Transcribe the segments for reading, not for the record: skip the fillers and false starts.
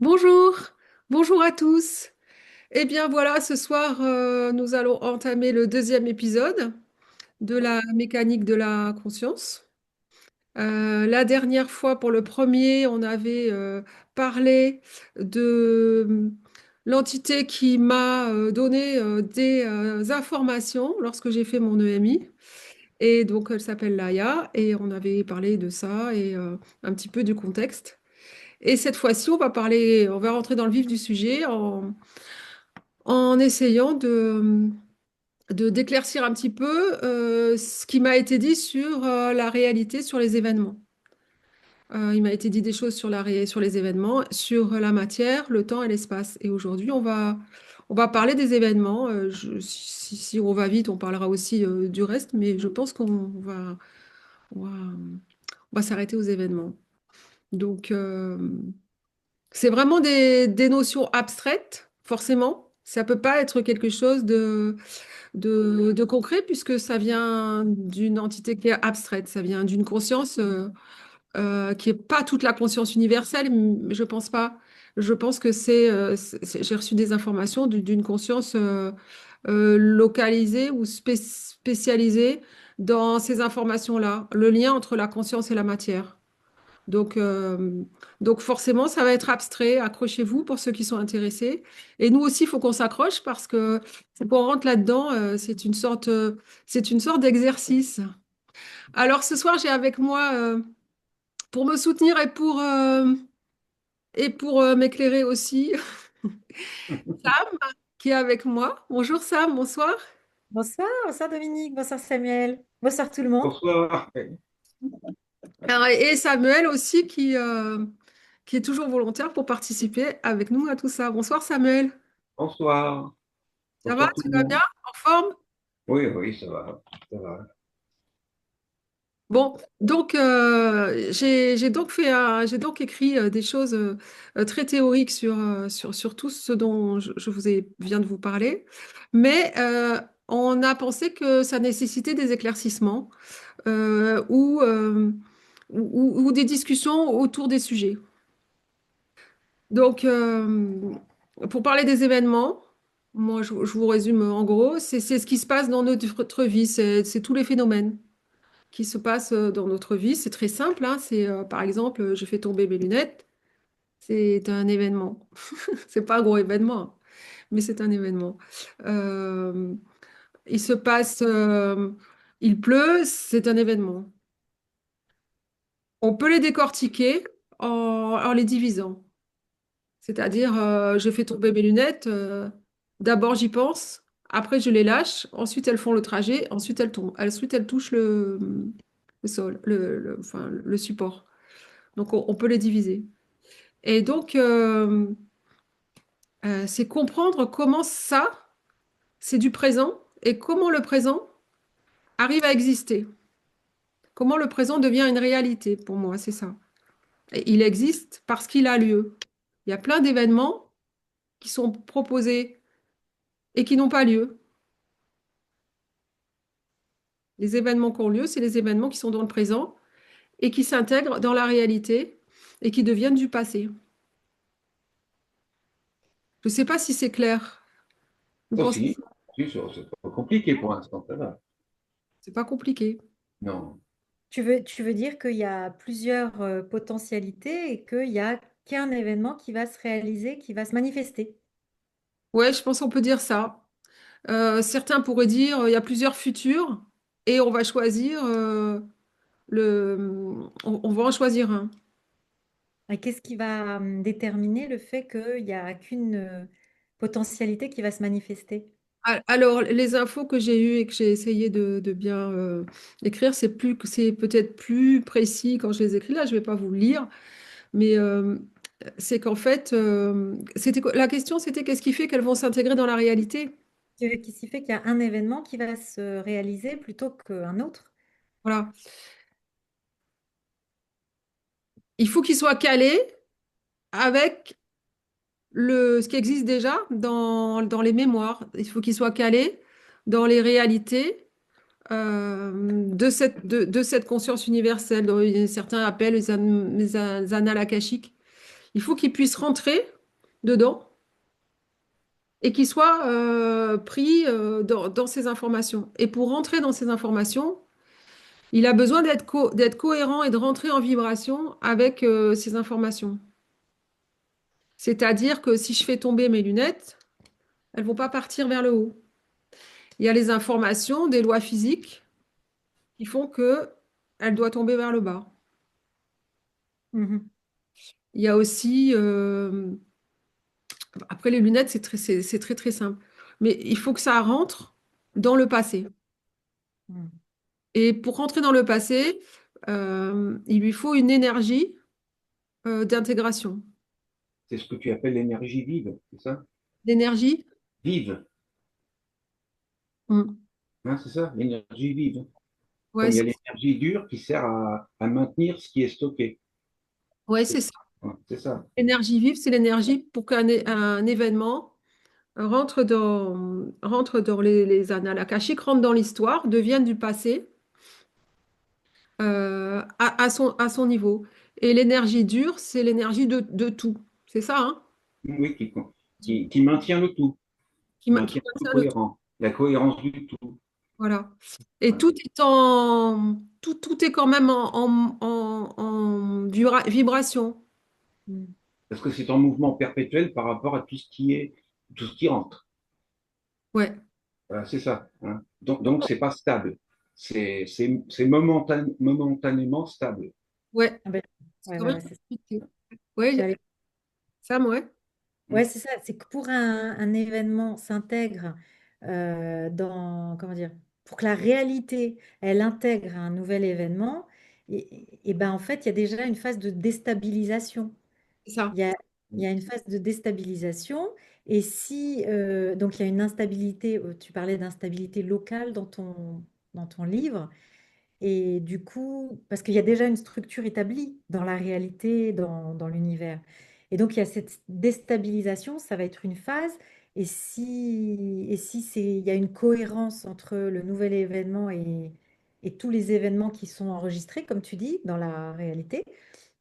Bonjour, bonjour à tous. Eh bien voilà, ce soir, nous allons entamer le deuxième épisode de la mécanique de la conscience. La dernière fois, pour le premier, on avait parlé de l'entité qui m'a donné des informations lorsque j'ai fait mon EMI. Et donc, elle s'appelle Laïa, et on avait parlé de ça et un petit peu du contexte. Et cette fois-ci, on va rentrer dans le vif du sujet en essayant d'éclaircir un petit peu ce qui m'a été dit sur la réalité, sur les événements. Il m'a été dit des choses sur sur les événements, sur la matière, le temps et l'espace. Et aujourd'hui, on va parler des événements. Si on va vite, on parlera aussi du reste, mais je pense on va, on va s'arrêter aux événements. Donc, c'est vraiment des notions abstraites, forcément. Ça peut pas être quelque chose de concret puisque ça vient d'une entité qui est abstraite, ça vient d'une conscience qui est pas toute la conscience universelle, mais je pense pas. Je pense que j'ai reçu des informations d'une conscience localisée ou spécialisée dans ces informations-là, le lien entre la conscience et la matière. Donc, euh, donc forcément, ça va être abstrait. Accrochez-vous pour ceux qui sont intéressés. Et nous aussi, il faut qu'on s'accroche parce que pour on rentre là-dedans, c'est une sorte d'exercice. Alors ce soir, j'ai avec moi, pour me soutenir et pour m'éclairer aussi, Sam, qui est avec moi. Bonjour Sam, bonsoir. Bonsoir, bonsoir Dominique, bonsoir Samuel, bonsoir tout le monde. Bonsoir. Alors, et Samuel aussi, qui est toujours volontaire pour participer avec nous à tout ça. Bonsoir Samuel. Bonsoir. Ça va? Bonsoir tout Tu le vas bien? monde. En forme? Oui, oui, ça va. Ça va. Bon, donc j'ai donc écrit des choses très théoriques sur tout ce dont je viens de vous parler, mais on a pensé que ça nécessitait des éclaircissements ou des discussions autour des sujets. Donc, pour parler des événements, moi je vous résume en gros, c'est ce qui se passe dans notre vie, c'est tous les phénomènes qui se passent dans notre vie. C'est très simple, hein. C'est par exemple, j'ai fait tomber mes lunettes. C'est un événement. C'est pas un gros événement, hein, mais c'est un événement. Euh, il se passe, il pleut, c'est un événement. On peut les décortiquer en les divisant. C'est-à-dire, je fais tomber mes lunettes. D'abord, j'y pense. Après, je les lâche. Ensuite, elles font le trajet. Ensuite, elles tombent. Ensuite, elles touchent le sol, enfin, le support. Donc, on peut les diviser. Et donc, c'est comprendre comment ça, c'est du présent et comment le présent arrive à exister. Comment le présent devient une réalité pour moi, c'est ça. Et il existe parce qu'il a lieu. Il y a plein d'événements qui sont proposés et qui n'ont pas lieu. Les événements qui ont lieu, c'est les événements qui sont dans le présent et qui s'intègrent dans la réalité et qui deviennent du passé. Je ne sais pas si c'est clair. Vous Ça, pensez que si, si, c'est pas compliqué pour l'instant, ça va. c'est pas compliqué? Non. Tu veux dire qu'il y a plusieurs potentialités et qu'il n'y a qu'un événement qui va se réaliser, qui va se manifester. Ouais, je pense qu'on peut dire ça. Certains pourraient dire il y a plusieurs futurs et on va choisir on va en choisir un. Et qu'est-ce qui va déterminer le fait qu'il n'y a qu'une potentialité qui va se manifester? Alors, les infos que j'ai eues et que j'ai essayé de bien écrire, c'est peut-être plus précis quand je les écris. Là, je ne vais pas vous le lire, mais c'est qu'en fait, la question, c'était qu'est-ce qui fait qu'elles vont s'intégrer dans la réalité? Qui s'y fait qu'il y a un événement qui va se réaliser plutôt qu'un autre. Voilà. Il faut qu'il soit calé avec ce qui existe déjà dans les mémoires. Il faut qu'il soit calé dans les réalités de cette conscience universelle, dont certains appellent les annales akashiques. Il faut qu'il puisse rentrer dedans et qu'il soit pris dans ces informations. Et pour rentrer dans ces informations, il a besoin d'être cohérent et de rentrer en vibration avec ces informations. C'est-à-dire que si je fais tomber mes lunettes, elles vont pas partir vers le haut. Il y a les informations des lois physiques qui font que elle doit tomber vers le bas. Mhm. Il y a aussi, après les lunettes, c'est très très simple. Mais il faut que ça rentre dans le passé. Mhm. Et pour rentrer dans le passé, il lui faut une énergie d'intégration. C'est ce que tu appelles l'énergie vive, c'est ça? L'énergie, Vive, hmm. hein, c'est ça, l'énergie vive. Ouais, Comme il y a l'énergie dure qui sert à maintenir ce qui est stocké. ouais, C'est c'est ça. ouais, c'est ça. L'énergie vive, c'est l'énergie pour un événement rentre dans les annales akashiques, rentre dans l'histoire, devienne du passé à son niveau. Et l'énergie dure, c'est l'énergie de tout. C'est ça, hein? Oui, qui maintient le tout, Qui maintient le tout maintient le tout. cohérent, la cohérence du tout. Voilà. Et Ouais. tout est quand même en vibration. Mhm. Parce que c'est en mouvement perpétuel par rapport à tout ce qui entre. Ouais, Voilà, c'est ça, hein. Donc c'est pas stable. C'est momentanément stable. ouais. Ah ben, C'est ouais, quand ouais, même ouais, c'est ça. compliqué. Ouais, J'allais- Sam, ouais. ouais, Hein. c'est ça. C'est que pour un événement s'intègre dans, comment dire, pour que la réalité, elle intègre un nouvel événement, et ben en fait, il y a déjà une phase de déstabilisation. C'est ça. Il y a, il y a une phase de déstabilisation. Et si, donc, il y a une instabilité, tu parlais d'instabilité locale dans ton livre. Et du coup, parce qu'il y a déjà une structure établie dans la réalité, dans l'univers. Et donc, il y a cette déstabilisation, ça va être une phase. Et si il y a une cohérence entre le nouvel événement et tous les événements qui sont enregistrés, comme tu dis, dans la réalité,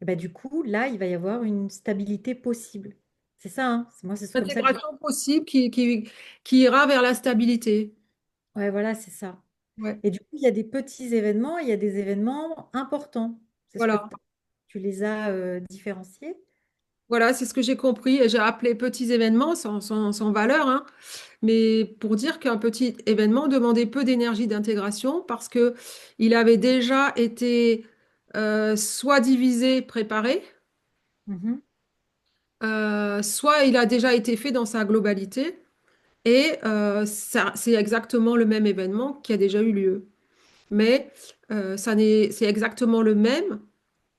et ben, du coup, là, il va y avoir une stabilité possible. C'est ça, hein. Moi, c'est comme ça que je... Intégration possible qui ira vers la stabilité. Ouais, voilà, c'est ça. Ouais. Et du coup, il y a des petits événements, il y a des événements importants. C'est ce que Voilà. tu les as différenciés. Voilà, c'est ce que j'ai compris. Et j'ai appelé petits événements sans valeur, hein. Mais pour dire qu'un petit événement demandait peu d'énergie d'intégration parce que il avait déjà été soit divisé, préparé, Mhm. soit il a déjà été fait dans sa globalité. Et c'est exactement le même événement qui a déjà eu lieu. Mais c'est exactement le même.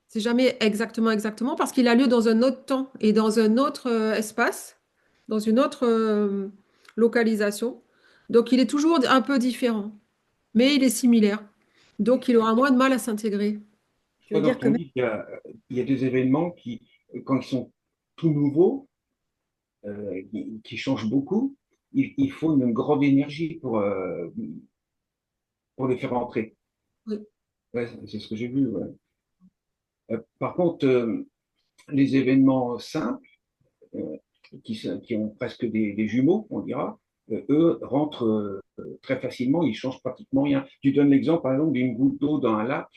C'est jamais exactement parce qu'il a lieu dans un autre temps et dans un autre espace, dans une autre localisation. Donc il est toujours un peu différent, mais il est similaire. Donc il aura moins de mal à s'intégrer. Tu veux Toi, dans dire que ton même... livre, il y a des événements qui, quand ils sont tout nouveaux, qui changent beaucoup, il faut une grande énergie pour les faire entrer. Oui. Ouais, c'est ce que j'ai vu. Ouais. Par contre, les événements simples, euh, qui ont presque des jumeaux, on dira, eux rentrent très facilement, ils changent pratiquement rien. Tu donnes l'exemple, par exemple, d'une goutte d'eau dans un lac,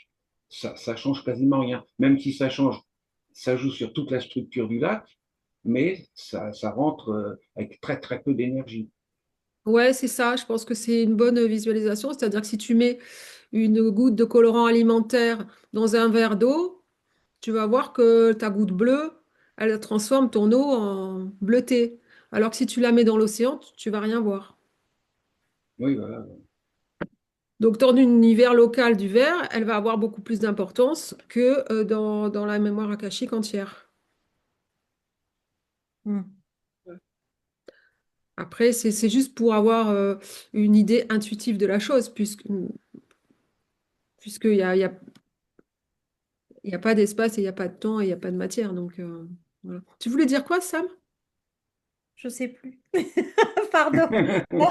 ça change quasiment rien. Même si ça change, ça joue sur toute la structure du lac, mais ça rentre avec très très peu d'énergie. Ouais, c'est ça. Je pense que c'est une bonne visualisation. C'est-à-dire que si tu mets une goutte de colorant alimentaire dans un verre d'eau, tu vas voir que ta goutte bleue, elle transforme ton eau en bleuté. Alors que si tu la mets dans l'océan, tu vas rien voir. Oui, voilà. Donc, dans l'univers local du verre, elle va avoir beaucoup plus d'importance que dans la mémoire akashique entière. Hmm. Après, c'est juste pour avoir une idée intuitive de la chose, puisqu'il y a pas d'espace et il n'y a pas de temps et il n'y a pas de matière. Donc, voilà. Tu voulais dire quoi, Sam? Je sais plus. Pardon. Non, mais Ah,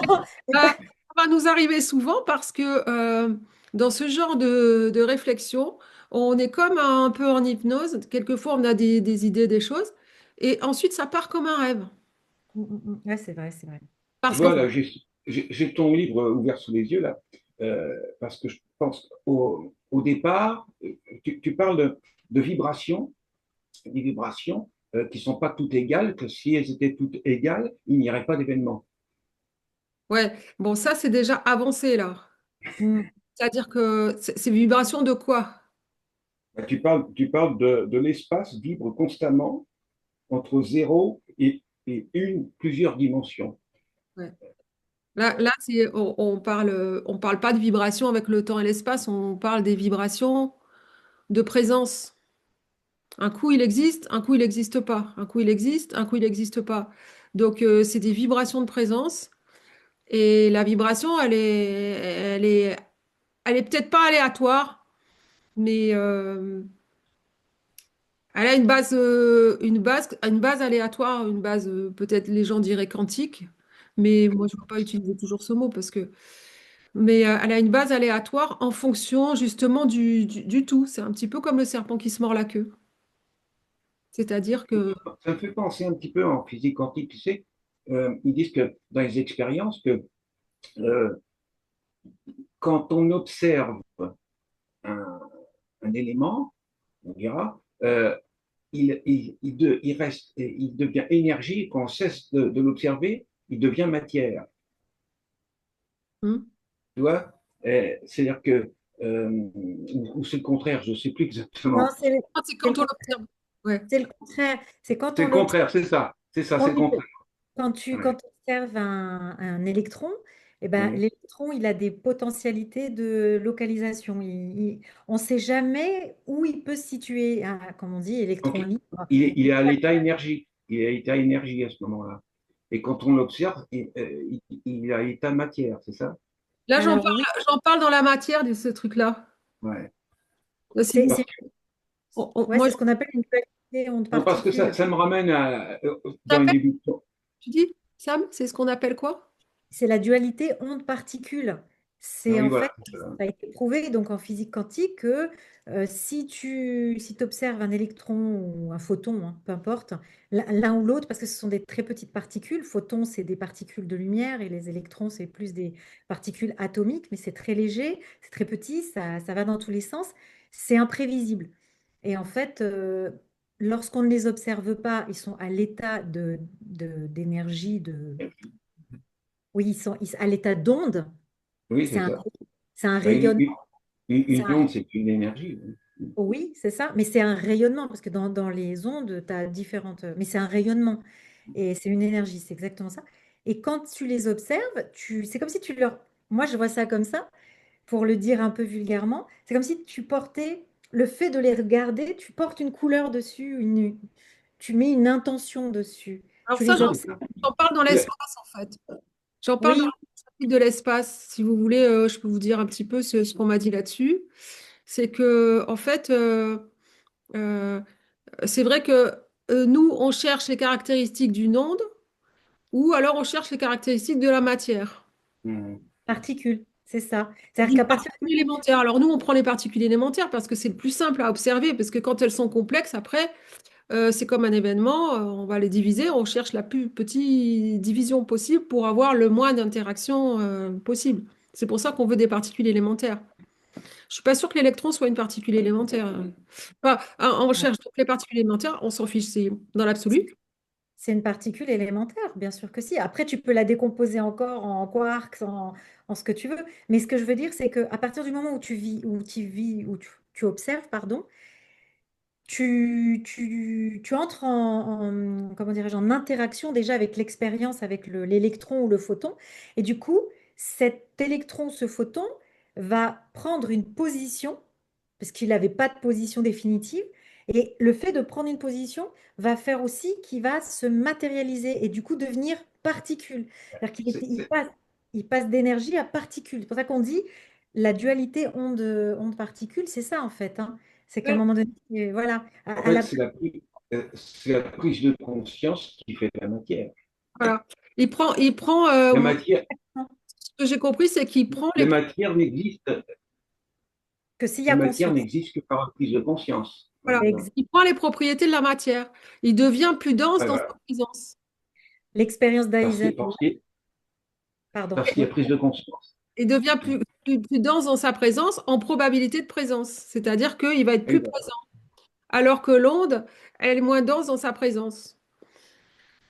pas- ça va nous arriver souvent parce que dans ce genre de réflexion, on est comme un peu en hypnose. Quelquefois, on a des idées, des choses. et ensuite ça part comme un rêve. Ouais, c'est vrai, c'est vrai. Parce qu'en Voilà, j'ai ton livre ouvert sous les yeux là, parce que je pense au départ, tu parles de vibrations, des vibrations qui ne sont pas toutes égales, que si elles étaient toutes égales, il n'y aurait pas d'événement. ouais, bon, ça c'est déjà avancé là. Mm. C'est-à-dire que c'est vibration de quoi? Tu parles de l'espace vibre constamment entre zéro et plusieurs dimensions. Ouais. Là on parle pas de vibration avec le temps et l'espace, on parle des vibrations de présence. Un coup il existe, un coup il n'existe pas. Un coup il existe, un coup il n'existe pas. Donc c'est des vibrations de présence. Et la vibration, elle est peut-être pas aléatoire, mais elle a une base aléatoire, une base, peut-être les gens diraient quantique, mais moi je ne veux pas utiliser toujours ce mot mais elle a une base aléatoire en fonction justement du tout. C'est un petit peu comme le serpent qui se mord la queue. C'est-à-dire que, Ça me fait penser un petit peu en physique quantique, tu sais, ils disent que dans les expériences, que euh, quand on observe un, un élément, on dira, il devient énergie, et quand on cesse de l'observer, il devient matière. hmm, Tu vois? C'est-à-dire que, ou c'est le contraire, je ne sais plus Non, exactement. c'est c'est le quand on l'observe. Ouais. c'est le contraire. C'est quand C'est on le l'observe. contraire, c'est ça, c'est le Oui, contraire. quand Ouais. tu observes un électron, eh ben, Oui. l'électron, il a des potentialités de localisation. On ne sait jamais où il peut se situer, hein, comme on dit, électron Donc, libre. il est à l'état énergie. Il est à l'état énergie à ce moment-là. Et quand on l'observe, il est à l'état matière, c'est ça? Là, Alors oui, j'en parle dans la matière de ce truc-là. Ouais. Là, si c'est vous- Parce que, ouais, moi, c'est ce qu'on appelle une dualité non, parce que onde-particule. ça me ramène dans une t'appelles, émission. tu dis, Sam, c'est ce qu'on appelle quoi? C'est la dualité onde-particule. C'est Oui, en voilà. fait, ça a été prouvé donc en physique quantique que si tu observes un électron ou un photon, hein, peu importe, l'un ou l'autre, parce que ce sont des très petites particules, photons, c'est des particules de lumière et les électrons, c'est plus des particules atomiques, mais c'est très léger, c'est très petit, ça va dans tous les sens, c'est imprévisible. Et en fait, lorsqu'on ne les observe pas, ils sont à l'état d'énergie, oui, ils sont à l'état d'onde. Oui, C'est c'est un, ça. c'est un Ben, rayonnement. C'est une un- onde, c'est une énergie. Oui. oui, c'est ça. Mais c'est un rayonnement, parce que dans les ondes, tu as différentes. Mais c'est un rayonnement. Et c'est une énergie, c'est exactement ça. Et quand tu les observes, c'est comme si tu leur. Moi, je vois ça comme ça, pour le dire un peu vulgairement. C'est comme si tu portais. Le fait de les regarder, tu portes une couleur dessus, tu mets une intention dessus. Alors Tu ça, les observes. j'en parle dans Le- l'espace, en fait. J'en parle dans Oui, le chapitre de l'espace. Si vous voulez, je peux vous dire un petit peu ce qu'on m'a dit là-dessus. C'est que, en fait, euh, c'est vrai que nous, on cherche les caractéristiques d'une onde ou alors on cherche les caractéristiques de la matière. Hmm. particules, c'est ça. C'est-à-dire D'une qu'à partir particule élémentaire. Alors nous, on prend les particules élémentaires parce que c'est le plus simple à observer, parce que quand elles sont complexes, après, c'est comme un événement, on va les diviser, on cherche la plus petite division possible pour avoir le moins d'interactions possible. C'est pour ça qu'on veut des particules élémentaires. Je suis pas sûre que l'électron soit une particule élémentaire. Enfin, on recherche donc les particules élémentaires, on s'en fiche, c'est dans l'absolu. C'est une particule élémentaire, bien sûr que si. Après, tu peux la décomposer encore en quarks, en ce que tu veux. Mais ce que je veux dire, c'est qu'à partir du moment où tu observes, pardon, tu entres comment dirais-je, en interaction déjà avec l'expérience, avec l'électron ou le photon. Et du coup, cet électron, ce photon, va prendre une position, parce qu'il n'avait pas de position définitive. Et le fait de prendre une position va faire aussi qu'il va se matérialiser et du coup devenir particule. C'est-à-dire C'est- c'est- il passe d'énergie à particule. C'est pour ça qu'on dit la dualité onde-particule, c'est ça en fait, hein. C'est qu'à un moment donné, voilà, En à fait, la c'est la prise de conscience qui fait la matière. Voilà. La matière, Ce que j'ai compris, c'est qu'il prend la matière n'existe, que s'il y la a matière conscience. n'existe que par la prise de conscience. Voilà. D'accord. Il prend les propriétés de la matière. Il devient plus dense dans sa Voilà. présence. L'expérience Parce d'Isaac, qu'il parce qu'il- pardon. parce qu'il y a prise de conscience. Il devient plus dense dans sa présence en probabilité de présence. C'est-à-dire qu'il va être plus Exact. présent. Alors que l'onde, elle est moins dense dans sa présence.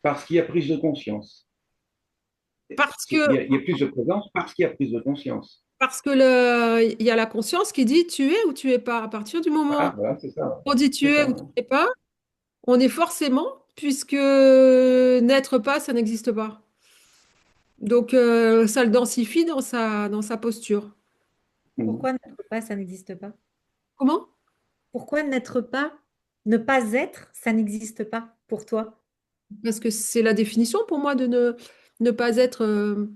Parce qu'il y a prise de conscience. Parce que, Il y a plus de présence parce qu'il y a prise de conscience. il y a la conscience qui dit tu es ou tu es pas. À partir du moment Voilà, où voilà, c'est ça. on dit tu C'est es ça. ou tu n'es pas, on est forcément, puisque n'être pas, ça n'existe pas. Donc, ça le densifie dans sa posture. Mhm. Pourquoi n'être pas, ça n'existe pas? Comment? Pourquoi n'être pas, ne pas être, ça n'existe pas pour toi? Parce que c'est la définition pour moi de ne pas être.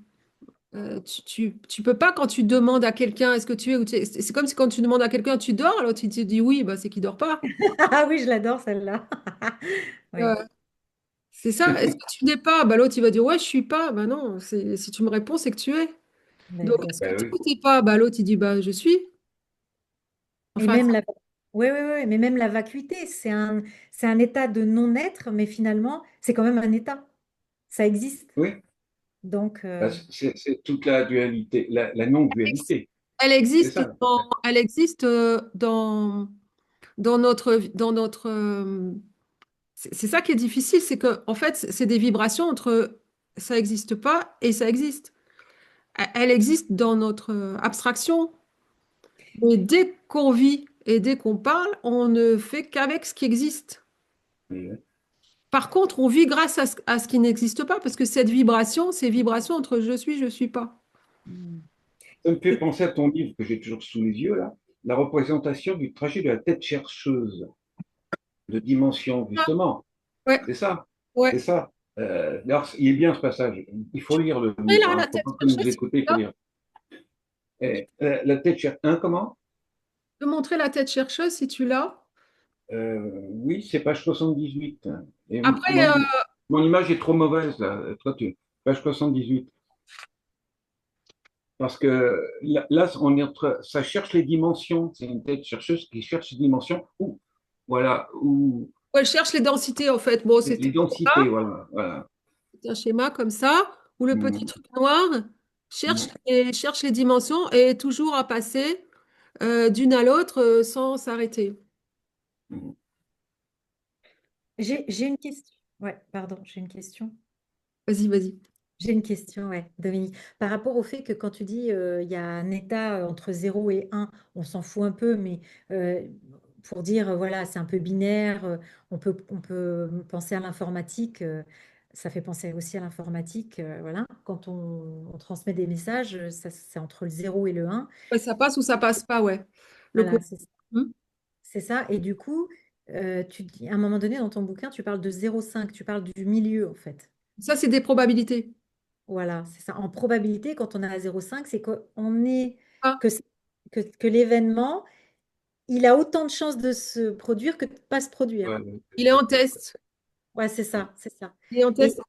Tu peux pas quand tu demandes à quelqu'un est-ce que tu es ou tu es. C'est comme si quand tu demandes à quelqu'un tu dors, alors tu te dis oui, bah, c'est qu'il dort pas. Ah oui, je l'adore celle-là. Euh, Oui, c'est ça. Est-ce que tu n'es pas? Bah, l'autre il va dire ouais, je suis pas. Bah non, si tu me réponds, c'est que tu es. mais Donc bien est-ce sûr. que Ben tu oui, n'es pas? Bah, l'autre il dit bah je suis. Et Enfin, même la, oui, oui, oui, mais même la vacuité, c'est un état de non-être, mais finalement, c'est quand même un état. Ça existe. oui. Donc, Ben, c'est toute la dualité, la non-dualité. C'est ça. elle existe dans notre c'est ça qui est difficile, c'est que en fait, c'est des vibrations entre ça n'existe pas et ça existe. Elle existe dans notre abstraction, mais dès qu'on vit et dès qu'on parle, on ne fait qu'avec ce qui existe. Oui. Par contre, on vit grâce à ce qui n'existe pas, parce que cette vibration, c'est vibration entre je suis pas. hmm. Ça me fait Et- penser à ton livre que j'ai toujours sous les yeux, là, la représentation du trajet de la tête chercheuse de dimension, Ah, justement. ouais, C'est ça. C'est ouais. ça. Alors, il est bien ce passage. Il faut lire le Et livre. là, Il la ne faut tête pas que nous chercheuse, écouter, il faut lire. La tête chercheuse. Hein, comment? je peux montrer la tête chercheuse si tu l'as. Oui, c'est page 78. Et Après, mon image est trop mauvaise, là. Toi, page 78. Parce que là, on est ça cherche les dimensions. C'est une tête chercheuse qui cherche les dimensions. Ou, voilà, ou elle cherche les densités, en fait. Bon, les densités, voilà, voilà. c'est un schéma comme ça, où le petit Mhm, truc noir mhm, cherche les dimensions et est toujours à passer d'une à l'autre sans s'arrêter. mhm. j'ai une question. Ouais, pardon, j'ai une question. Vas-y, vas-y. J'ai une question, ouais, Dominique. Par rapport au fait que quand tu dis il y a un état entre 0 et 1, on s'en fout un peu, mais euh, pour dire voilà, c'est un peu binaire, on peut penser à l'informatique, ça fait penser aussi à l'informatique, voilà. Quand on transmet des messages, c'est entre le 0 et le 1. Ouais, ça passe ou ça passe pas, ouais. Le Voilà, côté. Hmm. c'est ça. Et du coup, à un moment donné dans ton bouquin, tu parles de 0,5, tu parles du milieu en fait. Ça, c'est des probabilités. Voilà, c'est ça. En probabilité, quand on est à 0,5, c'est qu'on est Ah, que, que l'événement, il a autant de chances de se produire que de ne pas se produire. Ouais, ouais, il est en test. Ouais, c'est ça, c'est ça. Il est en Et test.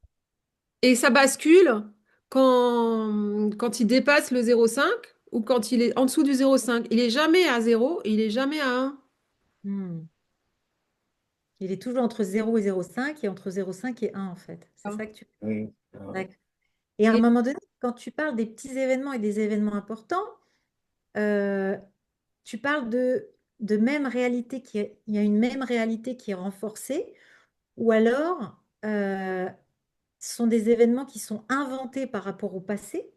Et ça bascule quand il dépasse le 0,5 ou quand il est en dessous du 0,5. Il est jamais à 0, il est jamais à 1. hmm, il est toujours entre 0 et 0,5 et entre 0,5 et 1 en fait. C'est ça que tu... ouais. D'accord. Et à un Et moment donné, quand tu parles des petits événements et des événements importants, euh, tu parles de même réalité il y a une même réalité qui est renforcée ou alors ce sont des événements qui sont inventés par rapport au passé,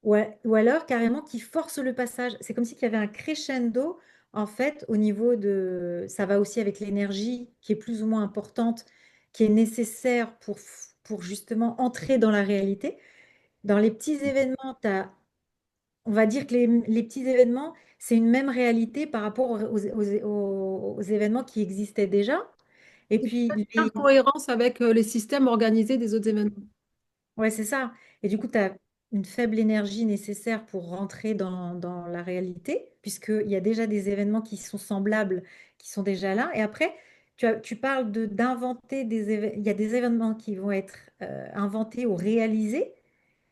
ou alors carrément qui forcent le passage. C'est comme si il y avait un crescendo, en fait, au niveau de... Ça va aussi avec l'énergie qui est plus ou moins importante, qui est nécessaire pour justement entrer dans la réalité. Dans les petits événements, on va dire que les petits événements, c'est une même réalité par rapport aux événements qui existaient déjà. Et c'est puis, en cohérence avec les systèmes organisés des autres événements. ouais, c'est ça. Et du coup, tu as une faible énergie nécessaire pour rentrer dans la réalité, puisqu'il y a déjà des événements qui sont semblables, qui sont déjà là. Et après, tu parles d'inventer des événements. Il y a des événements qui vont être inventés ou réalisés,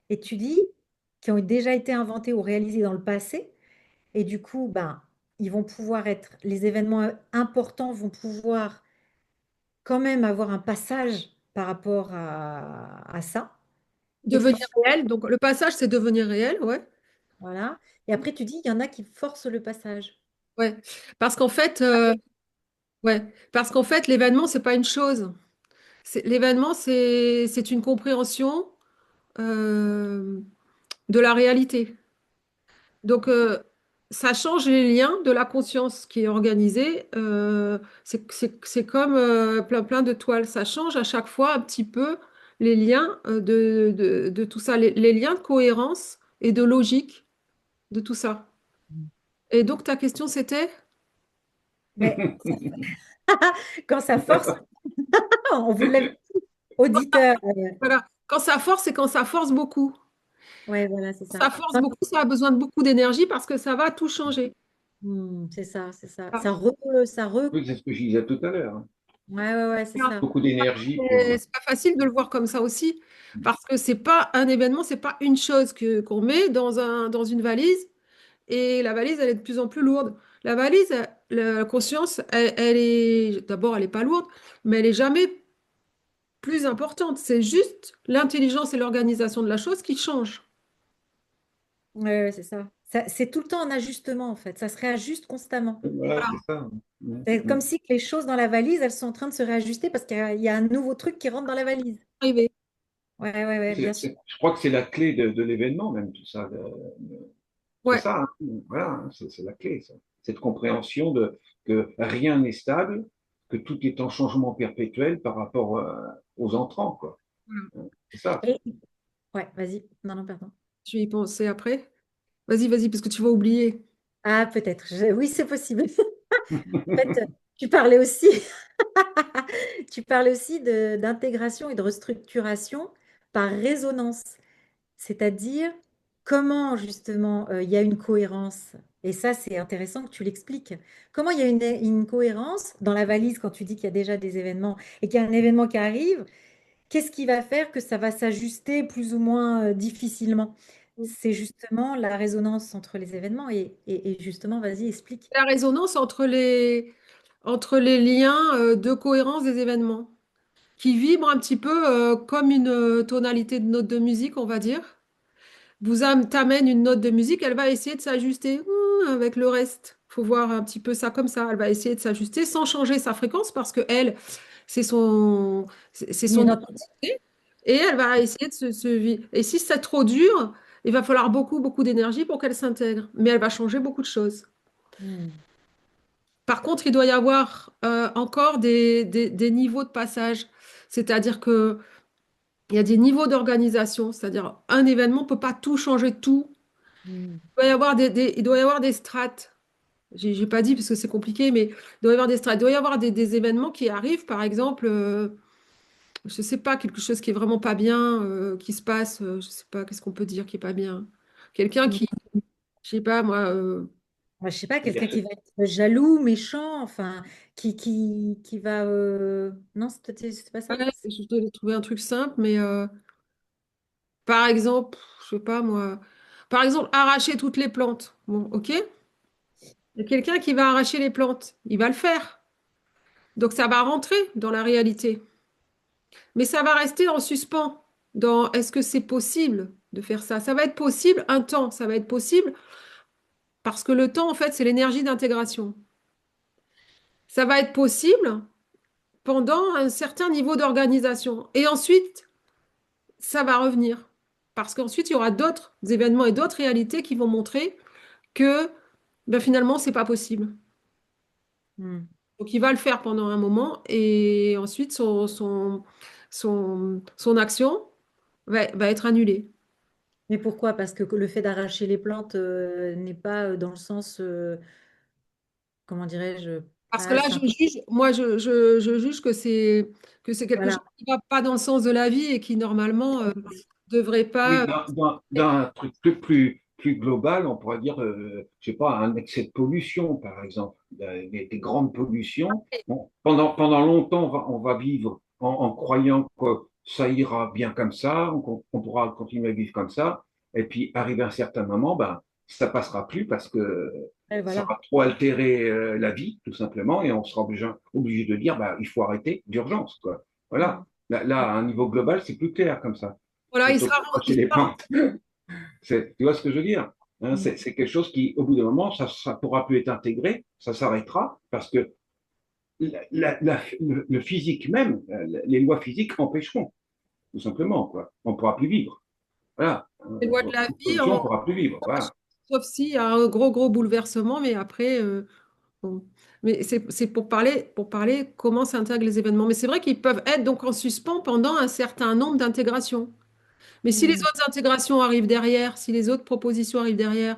et tu dis qui ont déjà été inventés ou réalisés dans le passé. Et du coup, ben, ils vont pouvoir être, les événements importants vont pouvoir quand même avoir un passage par rapport à ça. Et puis, Devenir réel. Donc, le passage, c'est devenir réel, ouais. voilà. Et après, tu dis, il y en a qui forcent le passage. Ouais. Parce qu'en fait, Ok. ouais. Parce qu'en fait, l'événement, c'est pas une chose. L'événement, c'est une compréhension euh, de la réalité. Donc, ça change les liens de la conscience qui est organisée. C'est comme plein de toiles. Ça change à chaque fois un petit peu les liens de tout ça, les liens de cohérence et de logique de tout ça. Et donc, ta question, c'était? Mais quand ça force, on vous l'avait dit, auditeur. Voilà. Quand ça force, c'est quand ça force beaucoup. Ouais, voilà, c'est ça. Ça force beaucoup, ça a besoin de beaucoup d'énergie parce que ça va tout changer. C'est ça, c'est ça. Ah. Ça re... Oui, c'est ce que je disais tout à l'heure, hein. Ouais, ouais, ouais, c'est ça. Beaucoup d'énergie pour. C'est pas facile de le voir comme ça aussi, parce que c'est pas un événement, c'est pas une chose qu'on met dans une valise et la valise, elle est de plus en plus lourde. La valise, la conscience, elle est d'abord, elle est pas lourde, mais elle est jamais plus importante. C'est juste l'intelligence et l'organisation de la chose qui changent. Ouais, ouais, c'est ça. C'est tout le temps en ajustement, en fait. Ça se réajuste constamment. Voilà, Voilà, c'est ça. Mm, C'est mm. comme si que les choses dans la valise, elles sont en train de se réajuster parce qu'il y a un nouveau truc qui rentre dans la valise. arrivé. Ouais, ouais, ouais, bien sûr. Je crois que c'est la clé de l'événement, même tout ça. C'est Ouais, ça, hein. Voilà, hein, c'est la clé, ça. Cette compréhension de que rien n'est stable, que tout est en changement perpétuel par rapport aux entrants, quoi. C'est ça. Et, ouais, vas-y. Non, non, pardon. je vais y penser après. Vas-y, parce que tu vas oublier. Ah, peut-être. Oui, c'est possible. En fait, tu parlais aussi, tu parlais aussi d'intégration et de restructuration par résonance. C'est-à-dire comment justement il y a une cohérence. Et ça, c'est intéressant que tu l'expliques. Comment il y a une cohérence dans la valise quand tu dis qu'il y a déjà des événements et qu'il y a un événement qui arrive, qu'est-ce qui va faire que ça va s'ajuster plus ou moins difficilement? C'est justement la résonance entre les événements et justement, vas-y, explique. La résonance entre les liens de cohérence des événements, qui vibrent un petit peu comme une tonalité de note de musique, on va dire. T'amène une note de musique, elle va essayer de s'ajuster avec le reste. Faut voir un petit peu ça comme ça. Elle va essayer de s'ajuster sans changer sa fréquence parce que elle, c'est son Une identité. identité et elle va essayer Et si c'est trop dur, il va falloir beaucoup d'énergie pour qu'elle s'intègre. Mais elle va changer beaucoup de choses. Hmm. Par contre, il doit y avoir encore des niveaux de passage. C'est-à-dire que il y a des niveaux d'organisation. C'est-à-dire un événement ne peut pas tout changer tout. Hmm. Il doit y avoir il doit y avoir des strates. J'ai pas dit parce que c'est compliqué, mais il doit y avoir des strates. Il doit y avoir des événements qui arrivent, par exemple, je sais pas, quelque chose qui est vraiment pas bien, qui se passe, je sais pas, qu'est-ce qu'on peut dire qui est pas bien. Quelqu'un Hmm. qui, je sais pas, moi, Moi, je sais pas, Il y a quelqu'un qui va être jaloux, méchant, enfin, qui va... Non, c'est pas ça? ouais, je dois trouver un truc simple, mais par exemple, je sais pas moi, par exemple, arracher toutes les plantes. Bon, ok. Il y a quelqu'un qui va arracher les plantes, il va le faire. Donc ça va rentrer dans la réalité. Mais ça va rester en suspens dans est-ce que c'est possible de faire ça? Ça va être possible un temps, ça va être possible parce que le temps, en fait, c'est l'énergie d'intégration. Ça va être possible pendant un certain niveau d'organisation. Et ensuite, ça va revenir. Parce qu'ensuite, il y aura d'autres événements et d'autres réalités qui vont montrer que ben, finalement, c'est pas possible. Hmm. Donc, il va le faire pendant un moment et ensuite, son action va être annulée. Mais pourquoi? Parce que le fait d'arracher les plantes n'est pas dans le sens, comment dirais-je, Parce que pas là, je simple. juge, moi, je juge que c'est quelque chose Voilà. qui ne va pas dans le sens de la vie et qui, normalement, devrait Oui, pas. dans un truc plus global, on pourrait dire, je sais pas, un excès de pollution, par exemple, des grandes pollutions. Bon, pendant longtemps, on va vivre en croyant que ça ira bien comme ça, on pourra continuer à vivre comme ça, et puis arrivé à un certain moment, ben, ça passera plus parce que Ouais, ça voilà. va trop altérer la vie, tout simplement, et on sera obligé de dire, bah, il faut arrêter d'urgence, quoi. Mm. Voilà. Là, à un niveau global, c'est plus clair comme ça, Voilà, plutôt que chez les plantes. Tu vois ce que je veux dire? Hein, Mm. c'est quelque chose qui, au bout d'un moment, ça pourra plus être intégré, ça s'arrêtera, parce que le physique même, les lois physiques empêcheront, tout simplement, quoi. On ne pourra plus vivre. Voilà. les lois de la vie, On ne pourra plus vivre. Voilà. sauf s'il y a un gros bouleversement, mais après, bon. Mais c'est pour parler comment s'intègrent les événements. Mais c'est vrai qu'ils peuvent être donc en suspens pendant un certain nombre d'intégrations. Mais si les Mm. autres intégrations arrivent derrière, si les autres propositions arrivent derrière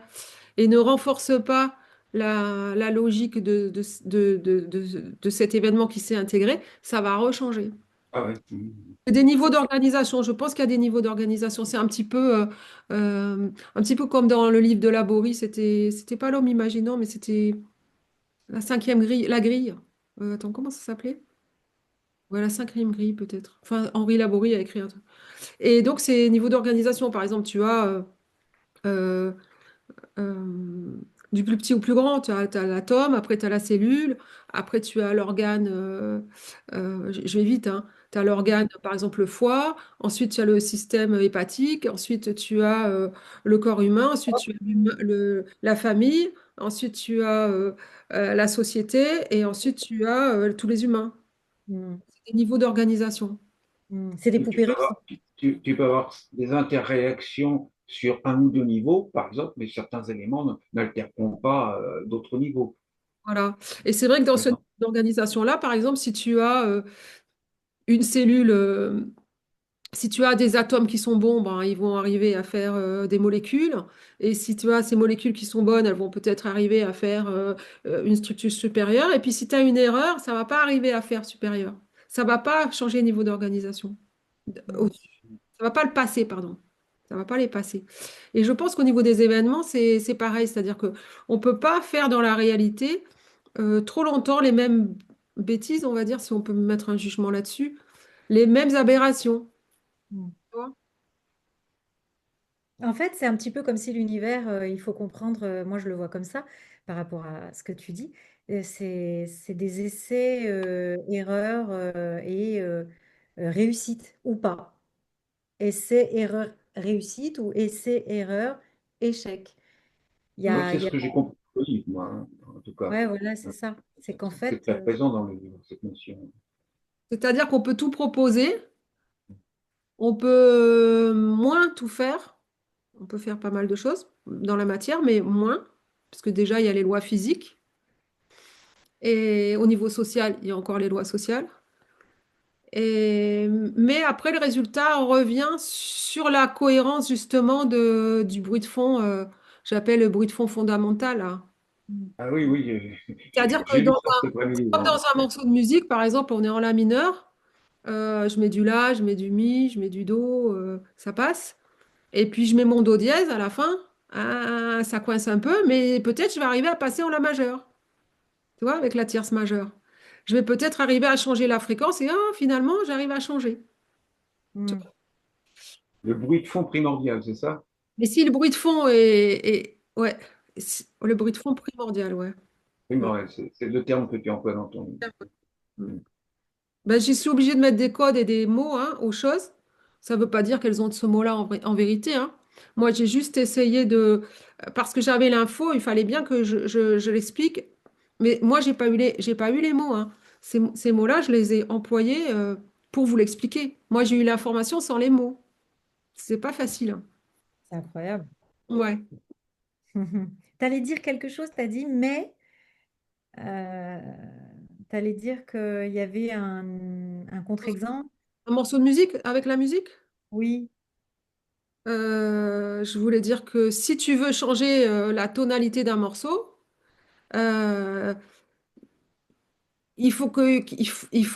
et ne renforcent pas la logique de cet événement qui s'est intégré, ça va rechanger. Ah ouais. Mhm. Des niveaux d'organisation, je pense qu'il y a des niveaux d'organisation. C'est un petit peu comme dans le livre de Laborie, c'était pas l'homme imaginant, mais c'était la cinquième grille, la grille. Attends, comment ça s'appelait? Ouais, la cinquième grille peut-être. Enfin, Henri Laborie a écrit un truc. Et donc, c'est niveau d'organisation. Par exemple, tu as euh, euh, du plus petit au plus grand, tu as, l'atome, après tu as la cellule, après tu as l'organe, je vais vite, hein, tu as l'organe, par exemple le foie, ensuite tu as le système hépatique, ensuite tu as le corps humain, ensuite tu as la famille, ensuite tu as la société et ensuite tu as tous les humains. Mm. C'est des niveaux d'organisation. Mm. C'est des Tu poupées peux russes. avoir, tu peux avoir des interréactions sur un ou deux niveaux, par exemple, mais certains éléments n'altèreront pas d'autres niveaux, Voilà. Et c'est vrai que dans par cette exemple. organisation-là, par exemple, si tu as une cellule, si tu as des atomes qui sont bons, ben, ils vont arriver à faire des molécules. Et si tu as ces molécules qui sont bonnes, elles vont peut-être arriver à faire une structure supérieure. Et puis si tu as une erreur, ça ne va pas arriver à faire supérieur. Ça ne va pas changer le niveau d'organisation. Mm. Au-dessus. Ça ne va pas le passer, pardon. Ça ne va pas les passer. Et je pense qu'au niveau des événements, c'est pareil. C'est-à-dire qu'on ne peut pas faire dans la réalité trop longtemps les mêmes bêtises, on va dire, si on peut mettre un jugement là-dessus, les mêmes aberrations. Mm. Tu vois. En fait, c'est un petit peu comme si l'univers, il faut comprendre, moi je le vois comme ça, par rapport à ce que tu dis, c'est des essais, erreurs et réussites ou pas. Essai, erreur, réussite ou essai, erreur, échec. Oui, c'est Il y ce a... que j'ai compris au livre, moi, hein, en tout cas. Ouais, voilà, c'est ça. C'est qu'en C'est fait, très présent dans le livre, cette notion. C'est-à-dire qu'on peut tout proposer, on peut moins tout faire, on peut faire pas mal de choses dans la matière, mais moins, parce que déjà, il y a les lois physiques, et au niveau social, il y a encore les lois sociales. Mais après, le résultat revient sur la cohérence justement du bruit de fond, j'appelle le bruit de fond fondamental, là. Ah oui, oui, C'est-à-dire que j'ai lu ça, c'était pas livre. comme dans un morceau de musique, par exemple, on est en la mineur, je mets du la, je mets du mi, je mets du do, ça passe. Et puis je mets mon do dièse à la fin. Ah, ça coince un peu, mais peut-être je vais arriver à passer en la majeure, tu vois, avec la tierce majeure. Je vais peut-être arriver à changer la fréquence et finalement, j'arrive à changer. Tu hmm, vois. Le bruit de fond primordial, c'est ça? Mais si le bruit de fond ouais, le bruit de fond primordial, ouais. Mm. Primordial, c'est le terme que tu emploies dans ton livre. Mm. Mm. Ben, j'y suis obligée de mettre des codes et des mots hein, aux choses. Ça ne veut pas dire qu'elles ont ce mot-là en vérité. Hein. Moi, j'ai juste essayé parce que j'avais l'info, il fallait bien que je l'explique. Mais moi, j'ai pas eu les mots. Hein. Ces mots-là, je les ai employés pour vous l'expliquer. Moi, j'ai eu l'information sans les mots. C'est pas facile. Hein. c'est incroyable. Ouais. Tu allais dire quelque chose, tu as dit, mais tu allais dire qu'il y avait un contre-exemple. Un morceau de musique avec la musique? Oui. Je voulais dire que si tu veux changer la tonalité d'un morceau, euh, il faut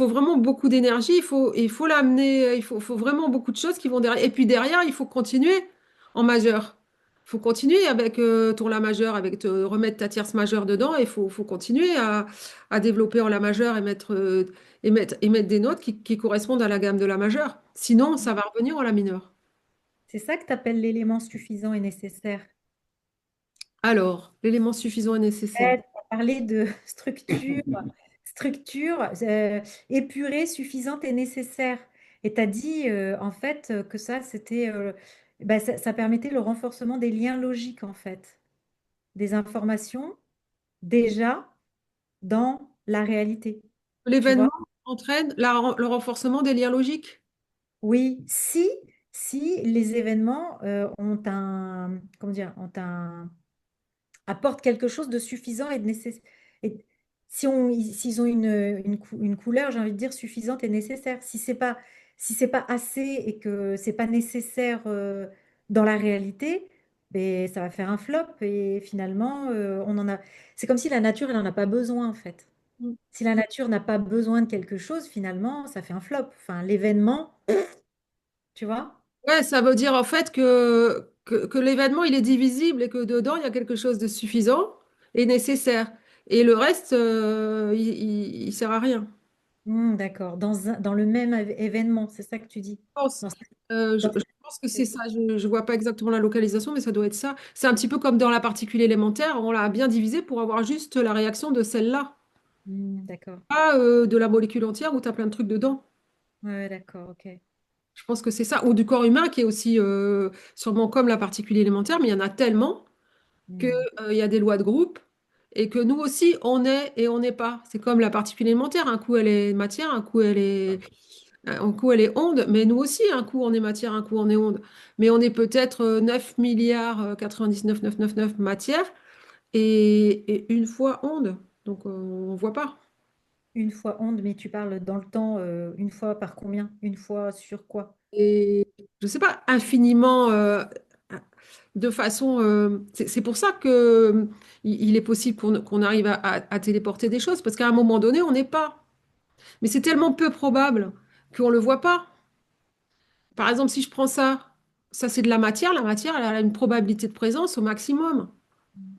vraiment beaucoup d'énergie, il faut l'amener, faut vraiment beaucoup de choses qui vont derrière. Et puis derrière, il faut continuer en majeur. Il faut continuer avec ton la majeur, avec te remettre ta tierce majeure dedans. Et faut continuer à développer en la majeure et mettre des notes qui correspondent à la gamme de la majeure. Sinon, ça va revenir en la mineure. C'est ça que tu appelles l'élément suffisant et nécessaire. Alors, l'élément suffisant et nécessaire. Tu as parlé de structure épurée, suffisante et nécessaire. Et tu as dit en fait que ça, c'était, bah, ça permettait le renforcement des liens logiques en fait, des informations déjà dans la réalité. Tu vois? L'événement entraîne le renforcement des liens logiques. Oui, si les événements ont un, comment dire, ont un apportent quelque chose de suffisant et de nécessaire. Et s'ils ont une couleur, j'ai envie de dire, suffisante et nécessaire. Si c'est pas assez et que c'est pas nécessaire dans la réalité, ben, ça va faire un flop. Et finalement, c'est comme si la nature, elle n'en a pas besoin, en fait. Si la nature n'a pas besoin de quelque chose, finalement, ça fait un flop. Enfin, l'événement, tu vois? Ouais, ça veut dire en fait que l'événement, il est divisible et que dedans, il y a quelque chose de suffisant et nécessaire. Et le reste, il sert à rien. D'accord. Dans le même événement, c'est ça que tu dis. Je pense, Dans- je dans- pense que c'est ça. Je ne vois pas exactement la localisation, mais ça doit être ça. C'est un petit peu comme dans la particule élémentaire. On l'a bien divisé pour avoir juste la réaction de celle-là. D'accord. Pas de la molécule entière où tu as plein de trucs dedans. Ouais, ouais, d'accord, ok. Je pense que c'est ça. Ou du corps humain qui est aussi sûrement comme la particule élémentaire, mais il y en a tellement qu'il Hmm. y a des lois de groupe et que nous aussi, on est et on n'est pas. C'est comme la particule élémentaire. Un coup, elle est matière, un coup, elle est onde, mais nous aussi, un coup, on est matière, un coup, on est onde. Mais on est peut-être 9 milliards 99,999 matière et une fois onde. Donc, on ne voit pas. Une fois onde, mais tu parles dans le temps, une fois par combien? Une fois sur quoi? Et je ne sais pas, infiniment, de façon... c'est pour ça que il est possible qu'on arrive à téléporter des choses, parce qu'à un moment donné, on n'est pas. Mais c'est tellement peu probable qu'on ne le voit pas. Par exemple, si je prends ça, ça c'est de la matière, elle a une probabilité de présence au maximum.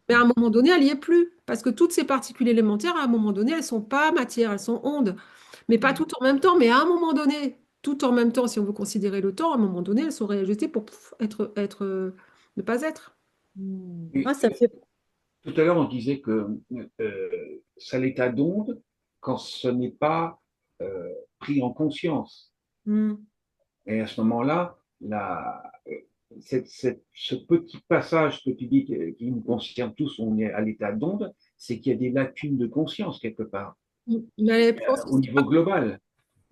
Mais à un moment donné, elle n'y est plus, parce que toutes ces particules élémentaires, à un moment donné, elles ne sont pas matière, elles sont ondes. Mais pas Hmm. tout en même temps, mais à un moment donné, tout en même temps, si on veut considérer le temps, à un moment donné, elles sont réajustées pour ne pas être. Et, Ah, ça me fait. tout à l'heure, on disait que ça l'état d'onde quand ce n'est pas pris en conscience. Hmm. Et à ce moment-là, ce petit passage que tu dis qui nous concerne tous, on est à l'état d'onde, c'est qu'il y a des lacunes de conscience quelque part, Mais je pense que au niveau global.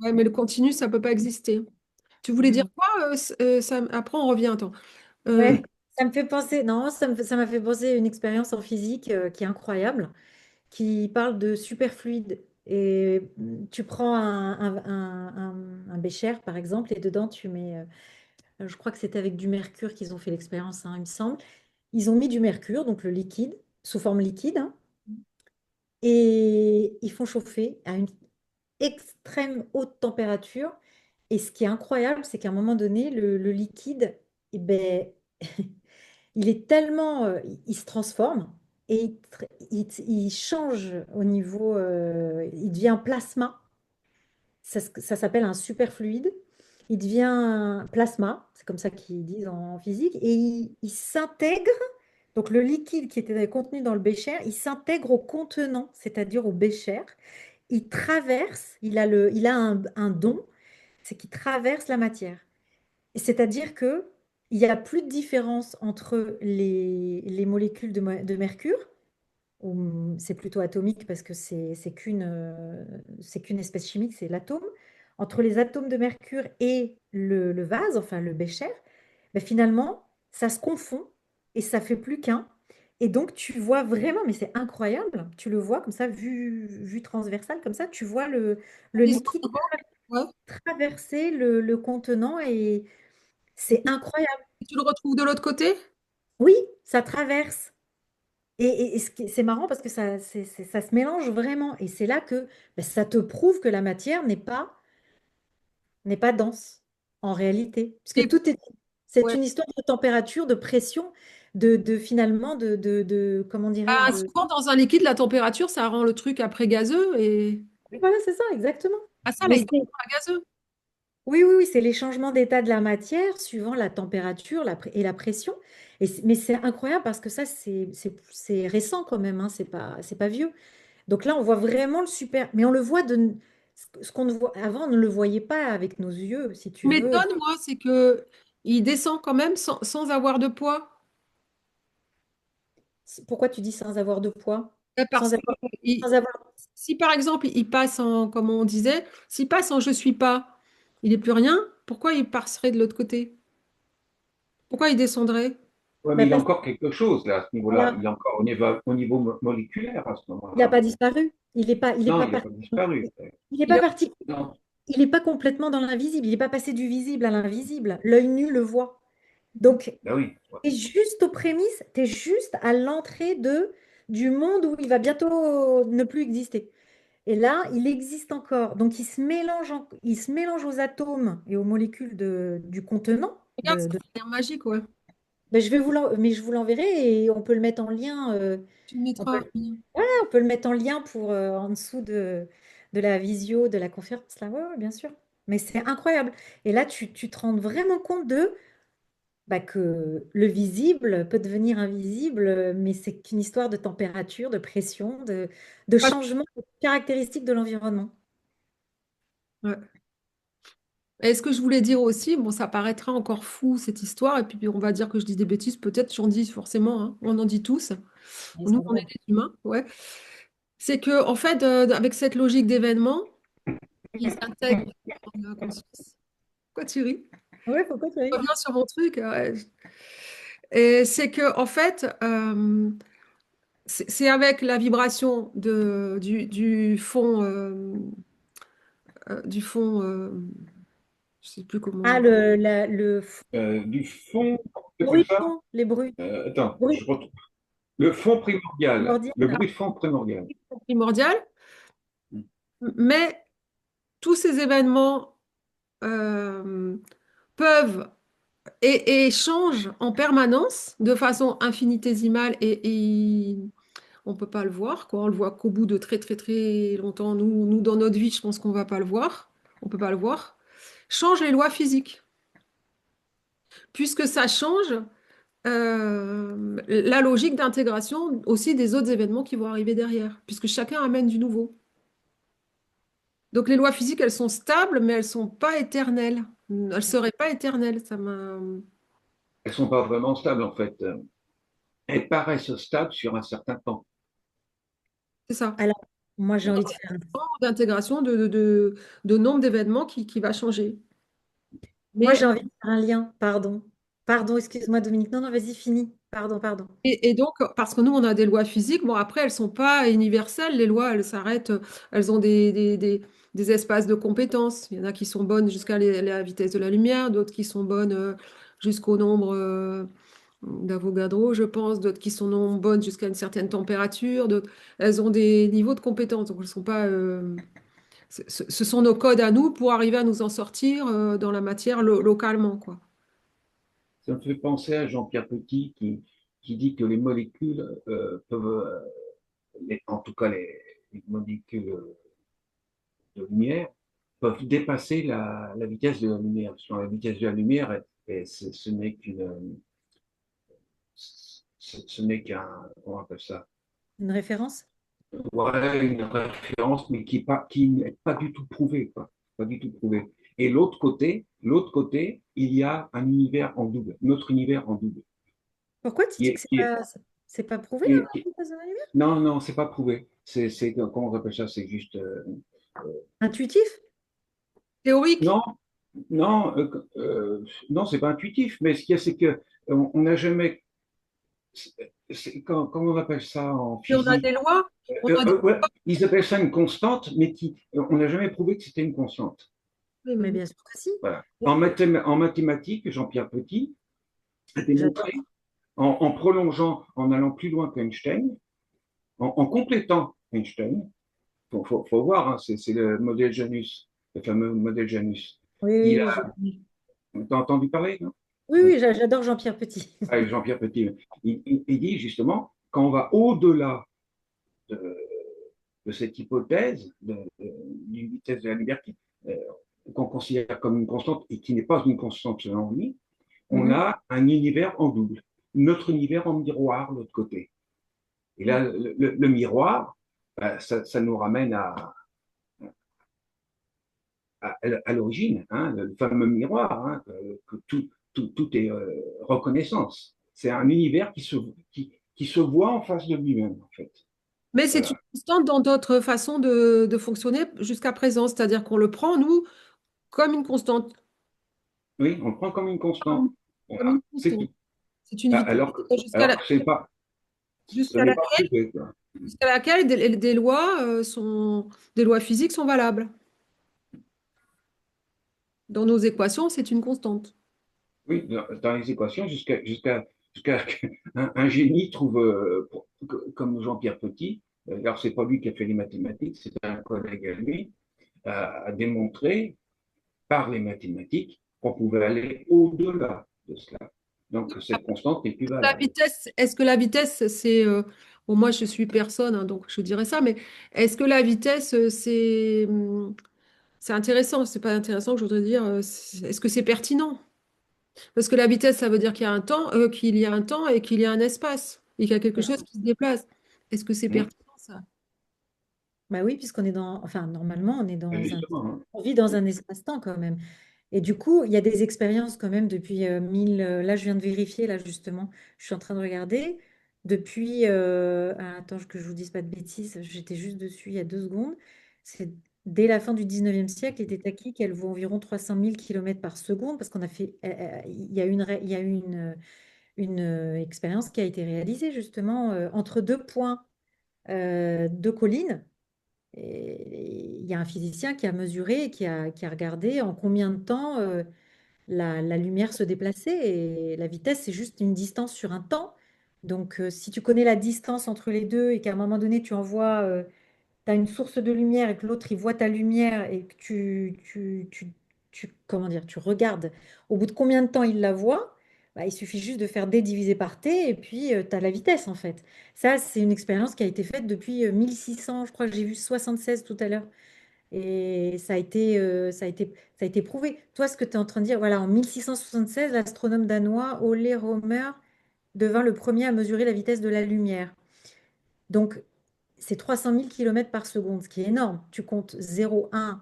ouais, mais le continu, ça ne peut pas exister. Tu voulais dire Hmm. quoi, après, on revient. Attends. Euh, Ouais, ça me fait penser. Non, ça m'a fait penser à une expérience en physique qui est incroyable, qui parle de superfluide. Et tu prends un bécher, par exemple, et dedans, tu mets. Je crois que c'était avec du mercure qu'ils ont fait l'expérience, hein, il me semble. Ils ont mis du mercure, donc le liquide, sous forme liquide, hein, et ils font chauffer à une extrême haute température. Et ce qui est incroyable, c'est qu'à un moment donné, le liquide, eh ben, il est tellement, il se transforme et il change au niveau, il devient plasma. Ça s'appelle un superfluide. Il devient un plasma, c'est comme ça qu'ils disent en physique, et il s'intègre. Donc le liquide qui était contenu dans le bécher, il s'intègre au contenant, c'est-à-dire au bécher. Il traverse, il a un don, c'est qu'il traverse la matière. Et c'est-à-dire que il n'y a plus de différence entre les molécules de mercure, ou c'est plutôt atomique parce que c'est qu'une espèce chimique, c'est l'atome. Entre les atomes de mercure et le vase, enfin le bécher, ben finalement, ça se confond et ça fait plus qu'un. Et donc, tu vois vraiment, mais c'est incroyable, tu le vois comme ça, vue transversale, comme ça, tu vois le liquide ouais. traverser le contenant et c'est incroyable. Tu le retrouves de l'autre côté? Oui, ça traverse. Et c'est marrant parce que ça se mélange vraiment. Et c'est là que ben, ça te prouve que la matière n'est pas dense en réalité. Puisque Et- c'est ouais. une histoire de température, de pression, finalement, comment dirais-je, Ah, souvent, dans un liquide, la température, ça rend le truc après gazeux. Et Oui, voilà, c'est ça, exactement. ah, ça, là, Mais il est c'est pas gazeux. Oui, oui, oui, c'est les changements d'état de la matière suivant la température et la pression. Mais c'est incroyable parce que ça, c'est récent quand même, hein, c'est pas vieux. Donc là, on voit vraiment le super. Mais on le voit ce qu'on ne voit avant, on ne le voyait pas avec nos yeux, si Ce qui tu veux. m'étonne, moi, c'est que il descend quand même sans avoir de poids. Pourquoi tu dis sans avoir de poids? Parce Sans que avoir, il- sans avoir... si par exemple il passe en, comme on disait, s'il passe en je suis pas, il n'est plus rien, pourquoi il passerait de l'autre côté? Pourquoi il descendrait? Ouais, mais Mais il y a parce encore quelque chose là, à ce niveau-là. voilà, Il est encore au niveau moléculaire à ce il n'a moment-là. pas disparu. Il est Non, pas il n'a pas parti. disparu. Il n'est Il pas a- parti. Non. Il n'est pas complètement dans l'invisible. Il n'est pas passé du visible à l'invisible. L'œil nu le voit. Donc, Ben oui. Ouais. tu es juste aux prémices, tu es juste à l'entrée du monde où il va bientôt ne plus exister. Et là, il existe encore. Donc, il se mélange aux atomes et aux molécules du contenant. Regarde, ça a l'air magique, ouais. Ben, mais je vous l'enverrai et on peut le mettre en lien. Tu le On peut, mettras. ouais, on peut le mettre en lien pour en dessous de la visio, de la conférence. Là, ouais, ouais, bien sûr. Mais c'est incroyable. Et là, tu te rends vraiment compte que le visible peut devenir invisible, mais c'est qu'une histoire de température, de pression, de Parce- changement de caractéristiques de l'environnement. ouais. Et ce que je voulais dire aussi, bon, ça paraîtra encore fou cette histoire, et puis on va dire que je dis des bêtises, peut-être j'en dis forcément, hein, on en dit tous. Et Nous, c'est on est vrai. des humains, ouais. C'est que, en fait, avec cette logique d'événement, qui s'intègre dans la conscience. Quoi, tu ris? Ouais, pourquoi tu Je ris? reviens sur mon truc. Ouais. Et c'est que, en fait, c'est avec la vibration du fond, je sais plus Ah, comment. Du fond, c'est comme bruit de ça. fond, les bruits. Attends, Bruit je retrouve. Le fond primordial, primordial. le bruit de fond primordial. Primordial, mais tous ces événements euh, peuvent et changent en permanence de façon infinitésimale et on ne peut pas le voir, quoi. On le voit qu'au bout de très très très longtemps. Nous dans notre vie, je pense qu'on ne va pas le voir. On ne peut pas le voir. Change les lois physiques, puisque ça change la logique d'intégration aussi des autres événements qui vont arriver derrière, puisque chacun amène du nouveau. Donc les lois physiques, elles sont stables, mais elles sont pas éternelles. Elles ne seraient pas éternelles. Ça m'a... Elles sont pas vraiment stables en fait. Elles paraissent stables sur un certain temps. C'est ça. Alors, moi, j'ai envie de faire, D'intégration de nombre d'événements qui va changer. moi, Mais j'ai envie de faire un lien. Pardon. Pardon, excuse-moi, Dominique. Non, non, vas-y, finis. Pardon, pardon. et donc, parce que nous, on a des lois physiques, bon, après, elles ne sont pas universelles, les lois, elles s'arrêtent, elles ont des espaces de compétences. Il y en a qui sont bonnes jusqu'à la vitesse de la lumière, d'autres qui sont bonnes jusqu'au nombre d'Avogadro, je pense, d'autres qui sont non bonnes jusqu'à une certaine température, d'autres, elles ont des niveaux de compétences, donc elles sont pas... ce sont nos codes à nous pour arriver à nous en sortir dans la matière localement, quoi. Ça me fait penser à Jean-Pierre Petit qui dit que les molécules peuvent, en tout cas les molécules de lumière, peuvent dépasser la vitesse de la lumière. Parce que la vitesse de la lumière, ce n'est ce n'est qu'un, comment on appelle ça? Une référence? Ouais, une référence, mais qui n'est pas du tout prouvée, quoi. Pas du tout prouvée. Et l'autre côté, il y a un univers en double, notre univers en double. Pourquoi tu Qui dis que est, qui est, c'est pas prouvé, qui hein, est- qui est- la vitesse de la lumière? Non, non, c'est pas prouvé. Comment on appelle ça? C'est juste. Intuitif? Théorique, Non, non, non, c'est pas intuitif. Mais ce qu'il y a, c'est que on n'a jamais. Comment on appelle ça en et on a physique? des lois, on a des... Ouais, ils appellent ça une constante, mais on n'a jamais prouvé que c'était une constante. Oui, mais Mais bon. bien sûr que si. Voilà. En mathématiques, Jean-Pierre Petit a démontré, J'adore. en prolongeant, en allant plus loin qu'Einstein, en complétant Einstein, faut voir, hein, c'est le modèle Janus, le fameux modèle Janus. Oui, Il oui, a, t'as entendu parler, non? oui, oui, j'adore Jean-Pierre Petit. Avec Jean-Pierre Petit. Il dit justement, quand on va au-delà de, de cette hypothèse d'une vitesse de la lumière qu'on considère comme une constante et qui n'est pas une constante selon lui, on Mhm. a un univers en double, notre univers en miroir de l'autre côté. Et là, le miroir, ben, ça nous ramène à l'origine, hein, le fameux miroir, hein, que tout est reconnaissance. C'est un univers qui se voit en face de lui-même, en fait. Mais c'est une Voilà. constante dans notre façon de fonctionner jusqu'à présent, c'est-à-dire qu'on le prend, nous, comme une constante. Oui, on le prend comme une constante. Comme comme Voilà, une c'est constante. tout. C'est une vitesse Alors que c'est pas, ce jusqu'à n'est la- pas prouvé, quoi. jusqu'à laquelle des lois des lois physiques sont valables. Dans nos équations, c'est une constante. Oui, dans les équations, jusqu'à un génie trouve, comme Jean-Pierre Petit, alors c'est pas lui qui a fait les mathématiques, c'est un collègue à lui, a démontré par les mathématiques qu'on pouvait aller au-delà de cela. Donc cette constante n'est plus La valable. vitesse, est-ce que la vitesse, c'est bon, moi je suis personne, hein, donc je dirais ça, mais est-ce que la vitesse, c'est intéressant, c'est pas intéressant que je voudrais dire, est-ce que c'est pertinent? Parce que la vitesse, ça veut dire qu'il y a un temps et qu'il y a un espace, et qu'il y a quelque chose qui se déplace. Est-ce que c'est Hum, pertinent, ça? Bah oui, puisqu'on est enfin, normalement, Justement, hein. on vit dans un espace-temps quand même. Et du coup, il y a des expériences quand même depuis là, je viens de vérifier, là, justement, je suis en train de regarder. Depuis, attends, que je vous dise pas de bêtises, j'étais juste dessus il y a 2 secondes. C'est dès la fin du 19e siècle, était acquis qu'elle vaut environ 300 000 km par seconde, parce qu'on a fait, il y a il y a eu une expérience qui a été réalisée justement entre 2 points de collines. Et il y a un physicien qui a mesuré et qui a regardé en combien de temps la lumière se déplaçait. Et la vitesse, c'est juste une distance sur un temps. Donc, si tu connais la distance entre les deux et qu'à un moment donné, tu envoies tu as une source de lumière et que l'autre, il voit ta lumière et que comment dire, tu regardes au bout de combien de temps il la voit, bah, il suffit juste de faire D divisé par T et puis tu as la vitesse en fait. Ça, c'est une expérience qui a été faite depuis 1600, je crois que j'ai vu 76 tout à l'heure. Et ça a été prouvé. Toi, ce que tu es en train de dire, voilà, en 1676, l'astronome danois Ole Rømer devint le premier à mesurer la vitesse de la lumière. Donc, c'est 300 000 km par seconde, ce qui est énorme. Tu comptes 0,1,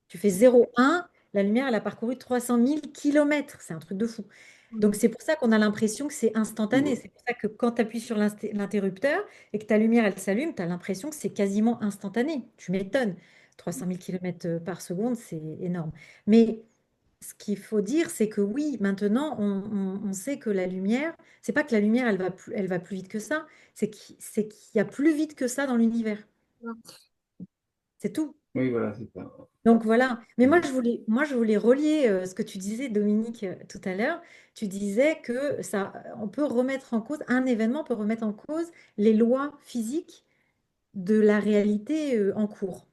tu fais 0,1, la lumière, elle a parcouru 300 000 km. C'est un truc de fou. Donc, c'est pour ça qu'on a l'impression que c'est instantané. C'est pour ça que quand tu appuies sur l'interrupteur et que ta lumière, elle s'allume, tu as l'impression que c'est quasiment instantané. Tu m'étonnes. 300 000 km par seconde, c'est énorme. Mais ce qu'il faut dire, c'est que oui, maintenant, on sait que la lumière, c'est pas que la lumière, elle va plus vite que ça, c'est qu'il y a plus vite que ça dans l'univers. C'est tout. Oui, voilà, c'est ça. Donc voilà. Mais Hum. moi, je voulais relier ce que tu disais, Dominique, tout à l'heure. Tu disais que ça, on peut remettre en cause, un événement peut remettre en cause les lois physiques de la réalité en cours.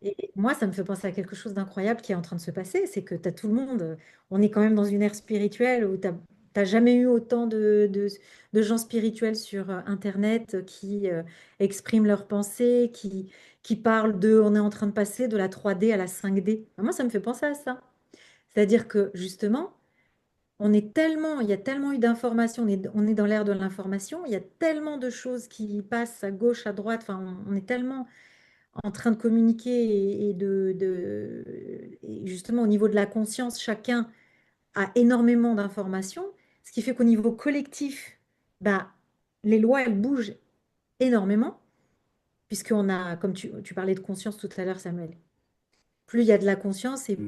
Et moi, ça me fait penser à quelque chose d'incroyable qui est en train de se passer, c'est que tu as tout le monde, on est quand même dans une ère spirituelle où tu n'as jamais eu autant de gens spirituels sur Internet qui expriment leurs pensées, qui parlent de, on est en train de passer de la 3D à la 5D. Moi, ça me fait penser à ça. C'est-à-dire que justement, il y a tellement eu d'informations, on est dans l'ère de l'information, il y a tellement de choses qui passent à gauche, à droite, enfin, on est tellement en train de communiquer et justement au niveau de la conscience, chacun a énormément d'informations, ce qui fait qu'au niveau collectif, bah, les lois, elles bougent énormément, puisqu'on a, comme tu parlais de conscience tout à l'heure, Samuel, plus il y a de la conscience et Hum.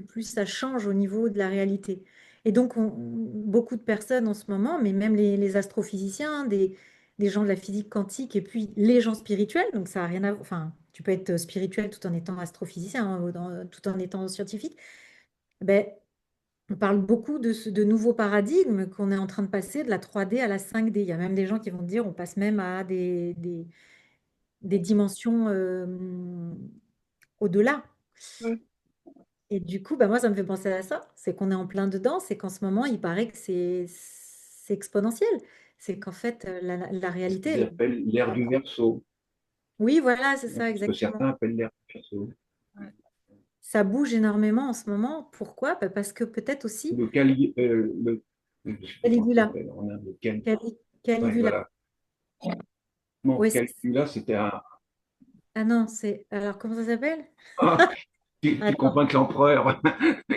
plus ça change au niveau de la réalité. Et donc, beaucoup de personnes en ce moment, mais même les astrophysiciens, des gens de la physique quantique et puis les gens spirituels, donc ça n'a rien à voir. Enfin, tu peux être spirituel tout en étant astrophysicien, hein, tout en étant scientifique. Ben, on parle beaucoup de nouveaux paradigmes qu'on est en train de passer de la 3D à la 5D. Il y a même des gens qui vont dire on passe même à des dimensions au-delà. Ouais. Et du coup, bah moi, ça me fait penser à ça. C'est qu'on est en plein dedans. C'est qu'en ce moment, il paraît que c'est exponentiel. C'est qu'en fait, la C'est ce qu'ils réalité, appellent l'ère du verso, oui, voilà, c'est hein, ça, ce que exactement. certains appellent l'ère du verso. Ouais. ça bouge énormément en ce moment. Pourquoi? Bah, parce que peut-être aussi Le Cali, je sais plus comment ça Caligula. s'appelle. On a le Cali, ouais, Caligula. voilà. Bon, Ouais, Caligula, c'était un. ah non, c'est. Alors, comment ça s'appelle? Ah, tu comprends Attends. que l'empereur,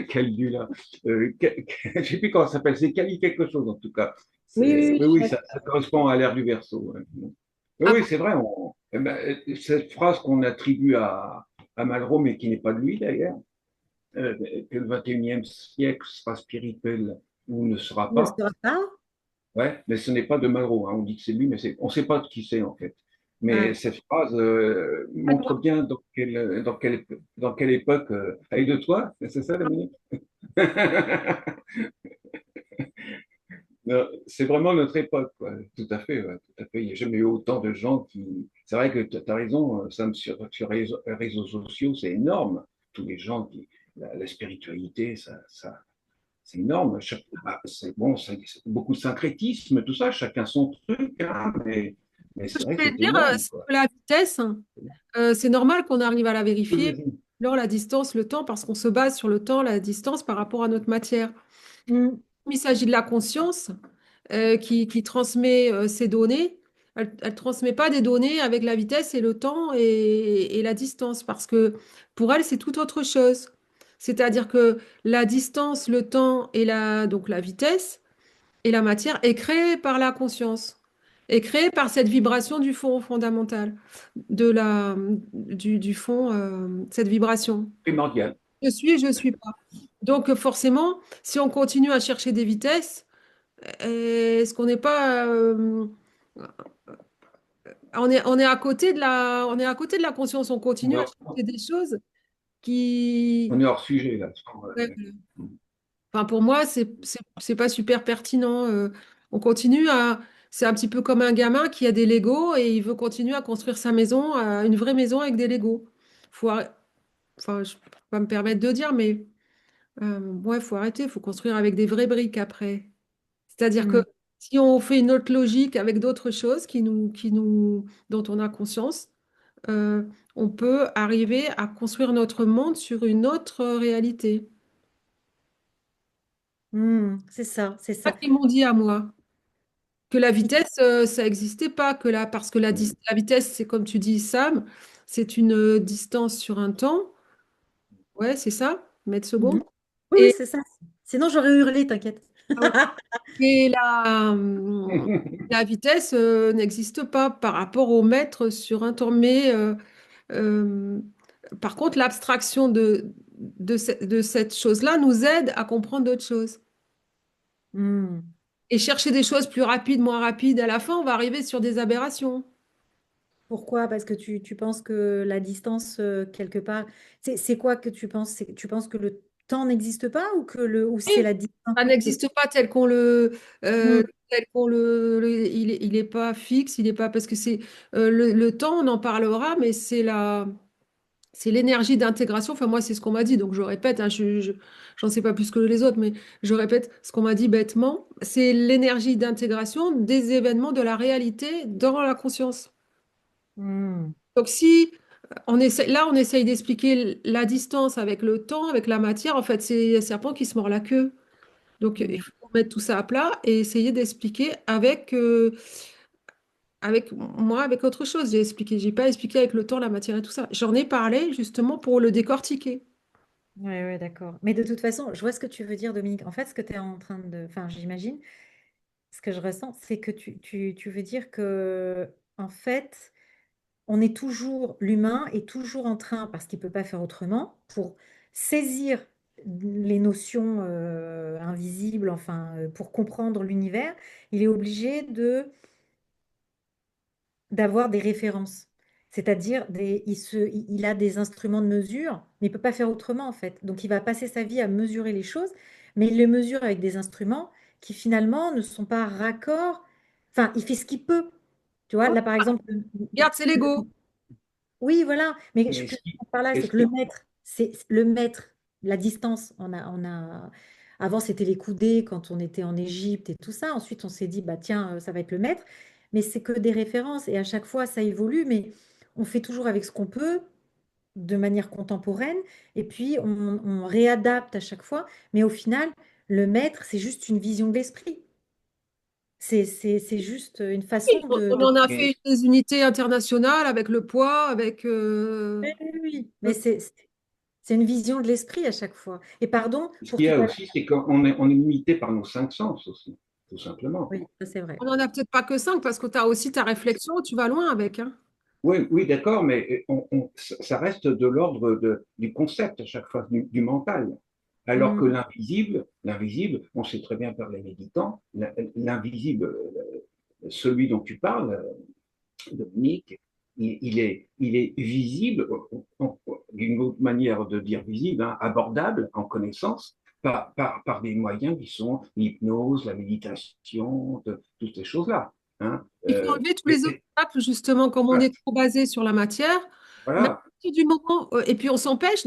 Caligula, je ne sais plus comment ça s'appelle, c'est Cali quelque chose en tout cas. Oui, oui, Oui, oui. oui, ça correspond à l'ère du Verseau. Ouais. Oui, oui, Après, c'est vrai. Eh ben, cette phrase qu'on attribue à Malraux, mais qui n'est pas de lui d'ailleurs, que le 21e siècle sera spirituel ou ne sera Ne pas, sera pas. ouais, mais ce n'est pas de Malraux. Hein. On dit que c'est lui, mais on ne sait pas de qui c'est en fait. Ah, Mais cette phrase montre moi, bien dans quelle époque. Aide-toi, c'est ça, Dominique? Non, c'est vraiment notre époque, quoi. Tout à fait, ouais, tout à fait. Il n'y a jamais eu autant de gens qui. C'est vrai que tu as raison, Sam, sur les réseaux sociaux, c'est énorme. Tous les gens qui. La spiritualité, c'est énorme. C'est bon, c'est beaucoup de syncrétisme, tout ça, chacun son truc, hein, mais ce que c'est vrai je que vais c'est dire, énorme, c'est quoi. que la vitesse, c'est normal qu'on arrive à la Oui, vérifier. vas-y. Alors, la distance, le temps, parce qu'on se base sur le temps, la distance par rapport à notre matière. hmm, Il s'agit de la conscience qui transmet ces données. Elle ne transmet pas des données avec la vitesse et le temps et la distance, parce que pour elle, c'est tout autre chose. C'est-à-dire que la distance, le temps et donc la vitesse et la matière est créée par la conscience, est créée par cette vibration du fond fondamental, du fond, cette vibration. Primordial. Je suis et je ne suis pas. Donc forcément, si on continue à chercher des vitesses, est-ce qu'on n'est pas on est à côté on est à côté de la conscience, on On est continue à hors, chercher des choses qui on est hors sujet, là. ouais, enfin pour moi c'est pas super pertinent on continue à c'est un petit peu comme un gamin qui a des Legos et il veut continuer à construire sa maison, une vraie maison avec des Legos. Faut enfin je peux pas me permettre de dire mais ouais, faut arrêter, faut construire avec des vraies briques après. C'est-à-dire que hmm, si on fait une autre logique avec d'autres choses dont on a conscience, euh, on peut arriver à construire notre monde sur une autre réalité. c'est ça, c'est C'est ça. ça qu'ils m'ont dit à moi, que la vitesse, ça n'existait pas, parce que la vitesse, c'est comme tu dis, Sam, c'est une distance sur un temps. Ouais, c'est ça, mètres Mhm. secondes. Oui, oui, Et, c'est ça. Sinon, j'aurais hurlé, t'inquiète. et la vitesse, n'existe pas par rapport au mètre sur un temps. Mais Euh, par contre, l'abstraction de cette chose-là nous aide à comprendre d'autres choses. Hmm. Et chercher des choses plus rapides, moins rapides, à la fin, on va arriver sur des aberrations. Pourquoi? Parce que tu penses que la distance, quelque part, c'est quoi que tu penses? Tu penses que le temps n'existe pas ou c'est Oui, la distance? ça C'est- n'existe pas Hmm. tel qu'on il est pas fixe, il est pas parce que c'est le temps, on en parlera, mais c'est l'énergie d'intégration. Enfin, moi, c'est ce qu'on m'a dit, donc je répète, hein, j'en sais pas plus que les autres, mais je répète ce qu'on m'a dit bêtement. C'est l'énergie d'intégration des événements de la réalité dans la conscience. Hmm. Donc, si on essaye d'expliquer la distance avec le temps, avec la matière, en fait, c'est un serpent qui se mord la queue. Donc, il Hmm. faut mettre tout ça à plat et essayer d'expliquer avec moi, avec autre chose. J'ai pas expliqué avec le temps, la matière et tout ça. J'en ai parlé justement pour le décortiquer. Ouais, ouais, d'accord. Mais de toute façon, je vois ce que tu veux dire, Dominique. En fait, ce que tu es en train de... Enfin, j'imagine, ce que je ressens, c'est que tu veux dire que, en fait, on est toujours, l'humain est toujours en train, parce qu'il ne peut pas faire autrement, pour saisir les notions invisibles, enfin, pour comprendre l'univers, il est obligé d'avoir des références. C'est-à-dire, il a des instruments de mesure, mais il ne peut pas faire autrement, en fait. Donc, il va passer sa vie à mesurer les choses, mais il les mesure avec des instruments qui, finalement, ne sont pas raccords. Enfin, il fait ce qu'il peut. Tu vois, là, par exemple, Regarde, c'est l'ego. oui, voilà. Mais Mais ce que est-ce je qu'il veux par là, c'est est-ce que le qu'il- mètre, c'est le mètre, la distance. Avant, c'était les coudées quand on était en Égypte et tout ça. Ensuite, on s'est dit, bah tiens, ça va être le mètre. Mais c'est que des références et à chaque fois, ça évolue. Mais on fait toujours avec ce qu'on peut. de manière contemporaine, et puis on réadapte à chaque fois. Mais au final, le maître, c'est juste une vision de l'esprit. C'est juste une façon On de en a Mais fait des unités internationales avec le poids, avec... Oui, oui, oui. Mais c'est une vision de l'esprit à chaque fois. Et pardon ce pour qu'il y tout a à l'heure. aussi, c'est qu'on est limité par nos cinq sens aussi, tout simplement. Oui, ça c'est vrai. On n'en a peut-être pas que cinq parce que tu as aussi ta réflexion, tu vas loin avec, hein. Oui, oui, d'accord, mais ça reste de l'ordre du concept à chaque fois, du mental. Alors que Mm, l'invisible, on sait très bien par les méditants, l'invisible, celui dont tu parles, Dominique, il est visible, d'une autre manière de dire visible, hein, abordable en connaissance, par des moyens qui sont l'hypnose, la méditation, toutes ces choses-là. Hein. Il faut enlever tous les obstacles, justement, comme on Voilà. est trop basé sur la matière. Mais à Voilà. partir du moment, et puis on s'empêche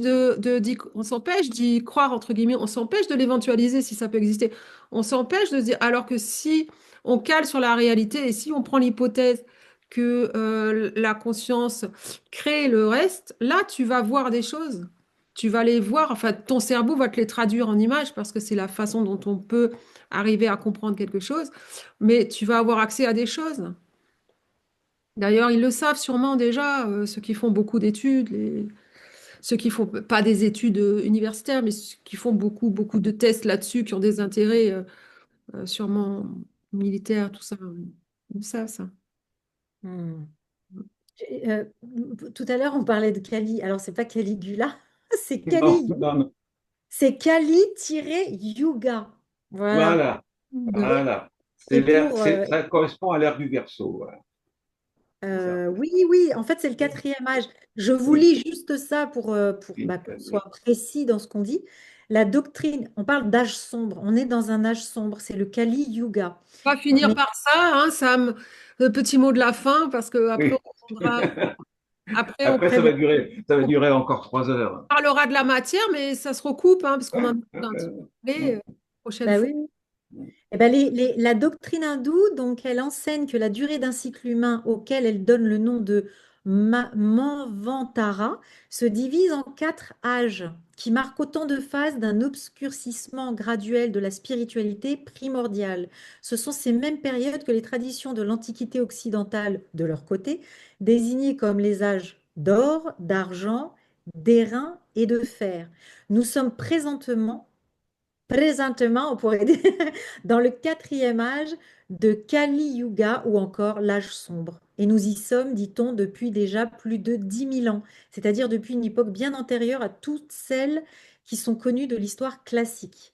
on s'empêche d'y croire, entre guillemets, on s'empêche de l'éventualiser si ça peut exister. On s'empêche de se dire, alors que si on cale sur la réalité et si on prend l'hypothèse que la conscience crée le reste, là, tu vas voir des choses. Tu vas les voir, enfin, ton cerveau va te les traduire en images parce que c'est la façon dont on peut arriver à comprendre quelque chose, mais tu vas avoir accès à des choses. D'ailleurs, ils le savent sûrement déjà, ceux qui font beaucoup d'études, ceux qui font pas des études universitaires, mais ceux qui font beaucoup, beaucoup de tests là-dessus, qui ont des intérêts sûrement militaires, tout ça. Ils le savent, ça. mm. Euh, Tout à l'heure, on parlait de Kali. Alors, c'est pas Caligula, c'est Non, Kali. non, non. C'est Kali-Yuga. Voilà. Voilà, De- voilà. Et pour, Ça correspond à l'ère du Verseau. Voilà, c'est ça. oui, oui, en fait, c'est le quatrième âge. Je vous Oui, lis juste ça pour oui, bah, qu'on oui. soit précis dans ce qu'on dit. La doctrine, on parle d'âge sombre. On est dans un âge sombre. C'est le Kali Yuga. On va finir Mais par ça, hein, Sam. Le petit mot de la fin, parce que après, Oui. on Après, très bien. ça va durer encore 3 heures. parlera de la matière, mais ça se recoupe, hein, parce qu'on en a un petit peu parlé, Non. prochaine Bah fois. oui. Eh ben, la doctrine hindoue, donc, elle enseigne que la durée d'un cycle humain auquel elle donne le nom de Manvantara se divise en quatre âges qui marquent autant de phases d'un obscurcissement graduel de la spiritualité primordiale. Ce sont ces mêmes périodes que les traditions de l'Antiquité occidentale, de leur côté, désignées comme les âges d'or, d'argent, d'airain et de fer. Nous sommes présentement, on pourrait dire, dans le quatrième âge de Kali Yuga ou encore l'âge sombre. Et nous y sommes, dit-on, depuis déjà plus de 10 000 ans, c'est-à-dire depuis une époque bien antérieure à toutes celles qui sont connues de l'histoire classique.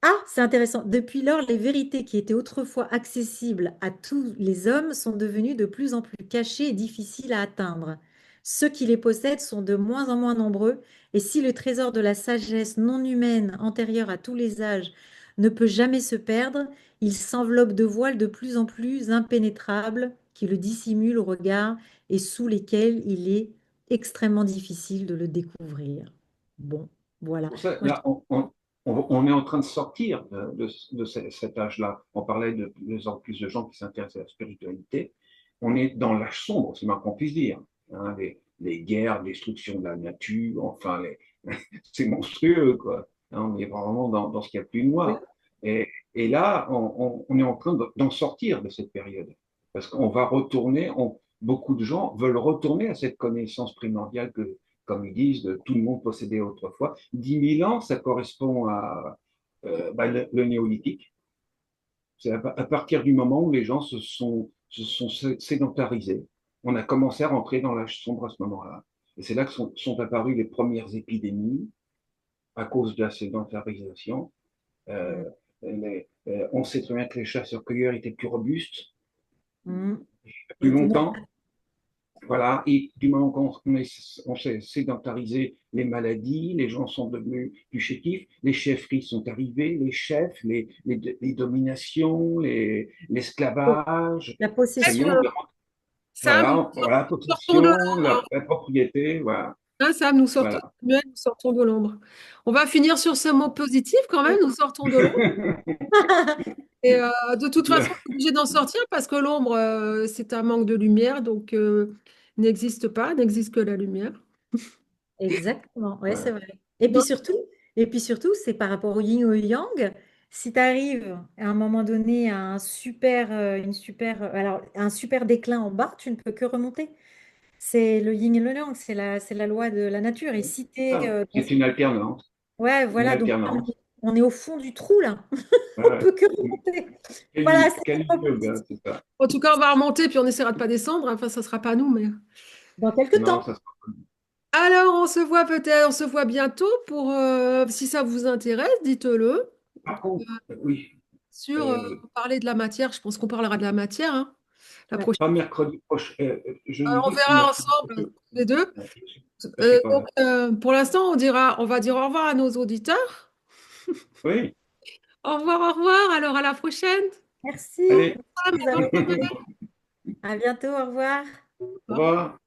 Ah, c'est intéressant. Depuis lors, les vérités qui étaient autrefois accessibles à tous les hommes sont devenues de plus en plus cachées et difficiles à atteindre. Ceux qui les possèdent sont de moins en moins nombreux, et si le trésor de la sagesse non humaine antérieure à tous les âges ne peut jamais se perdre, il s'enveloppe de voiles de plus en plus impénétrables qui le dissimulent au regard et sous lesquels il est extrêmement difficile de le découvrir. Bon, voilà. Pour ça, Moi, là, on est en train de sortir de cet âge-là. On parlait de plus en plus de gens qui s'intéressent à la spiritualité. On est dans l'âge sombre, c'est mal qu'on puisse dire. Hein, les guerres, la destruction de la nature, enfin, c'est monstrueux, quoi. Hein, on est vraiment dans ce qu'il y a de plus oui. noir. Et là, on est en train d'en sortir de cette période. Parce qu'on va retourner, beaucoup de gens veulent retourner à cette connaissance primordiale que, comme ils disent, tout le monde possédait autrefois. 10 000 ans, ça correspond à le néolithique. C'est à partir du moment où les gens se sont sédentarisés. On a commencé à rentrer dans l'âge sombre à ce moment-là. Et c'est là que sont apparues les premières épidémies à cause de la sédentarisation. Mm. On sait très bien que les chasseurs-cueilleurs étaient plus robustes, Mm. plus Ils étaient longtemps. Voilà, et du moment qu'on s'est sédentarisé les maladies, les gens sont devenus plus chétifs, les chefferies sont arrivées, les chefs, les dominations, l'esclavage. La Ça y est, possession. on est Sam, voilà, la nous sortons de possession, l'ombre. la propriété, voilà, Hein, Sam, nous sortons, voilà. Samuel, nous sortons de l'ombre. On va finir sur ce mot positif quand même, nous sortons de l'ombre. Et de toute façon, on est obligé d'en sortir parce que l'ombre, c'est un manque de lumière, donc n'existe pas, n'existe que la lumière. Exactement, ouais, c'est Voilà. vrai. Donc, Et puis surtout, c'est par rapport au yin ou au yang. Si tu arrives à un moment donné à un super déclin en bas, tu ne peux que remonter. C'est le yin et le yang, c'est la loi de la nature. Et si tu es Ah, c'est une alternance. ouais, Une voilà, donc là, alternance. on est au fond du trou là. On Voilà. peut que remonter. Voilà, c'est Kali notre Yoga, petite- c'est ça. en tout cas, on va remonter, puis on essaiera de pas descendre. Enfin, ça sera pas nous, mais. dans quelques Non, temps. ça Alors, on se voit bientôt pour, si ça vous intéresse, dites-le. Par contre, oui, Sur euh, parler de la matière, je pense qu'on parlera de la matière, hein, la Ouais. prochaine. pas mercredi prochain, Alors, on jeudi ou verra mercredi ensemble, prochain. tous les deux. Je sais pas. Donc, pour l'instant, on va dire au revoir à nos auditeurs. Oui, Au revoir, au revoir. Alors, à la prochaine. Merci allez. de nous avoir écoutés. À bientôt, au revoir. Au revoir.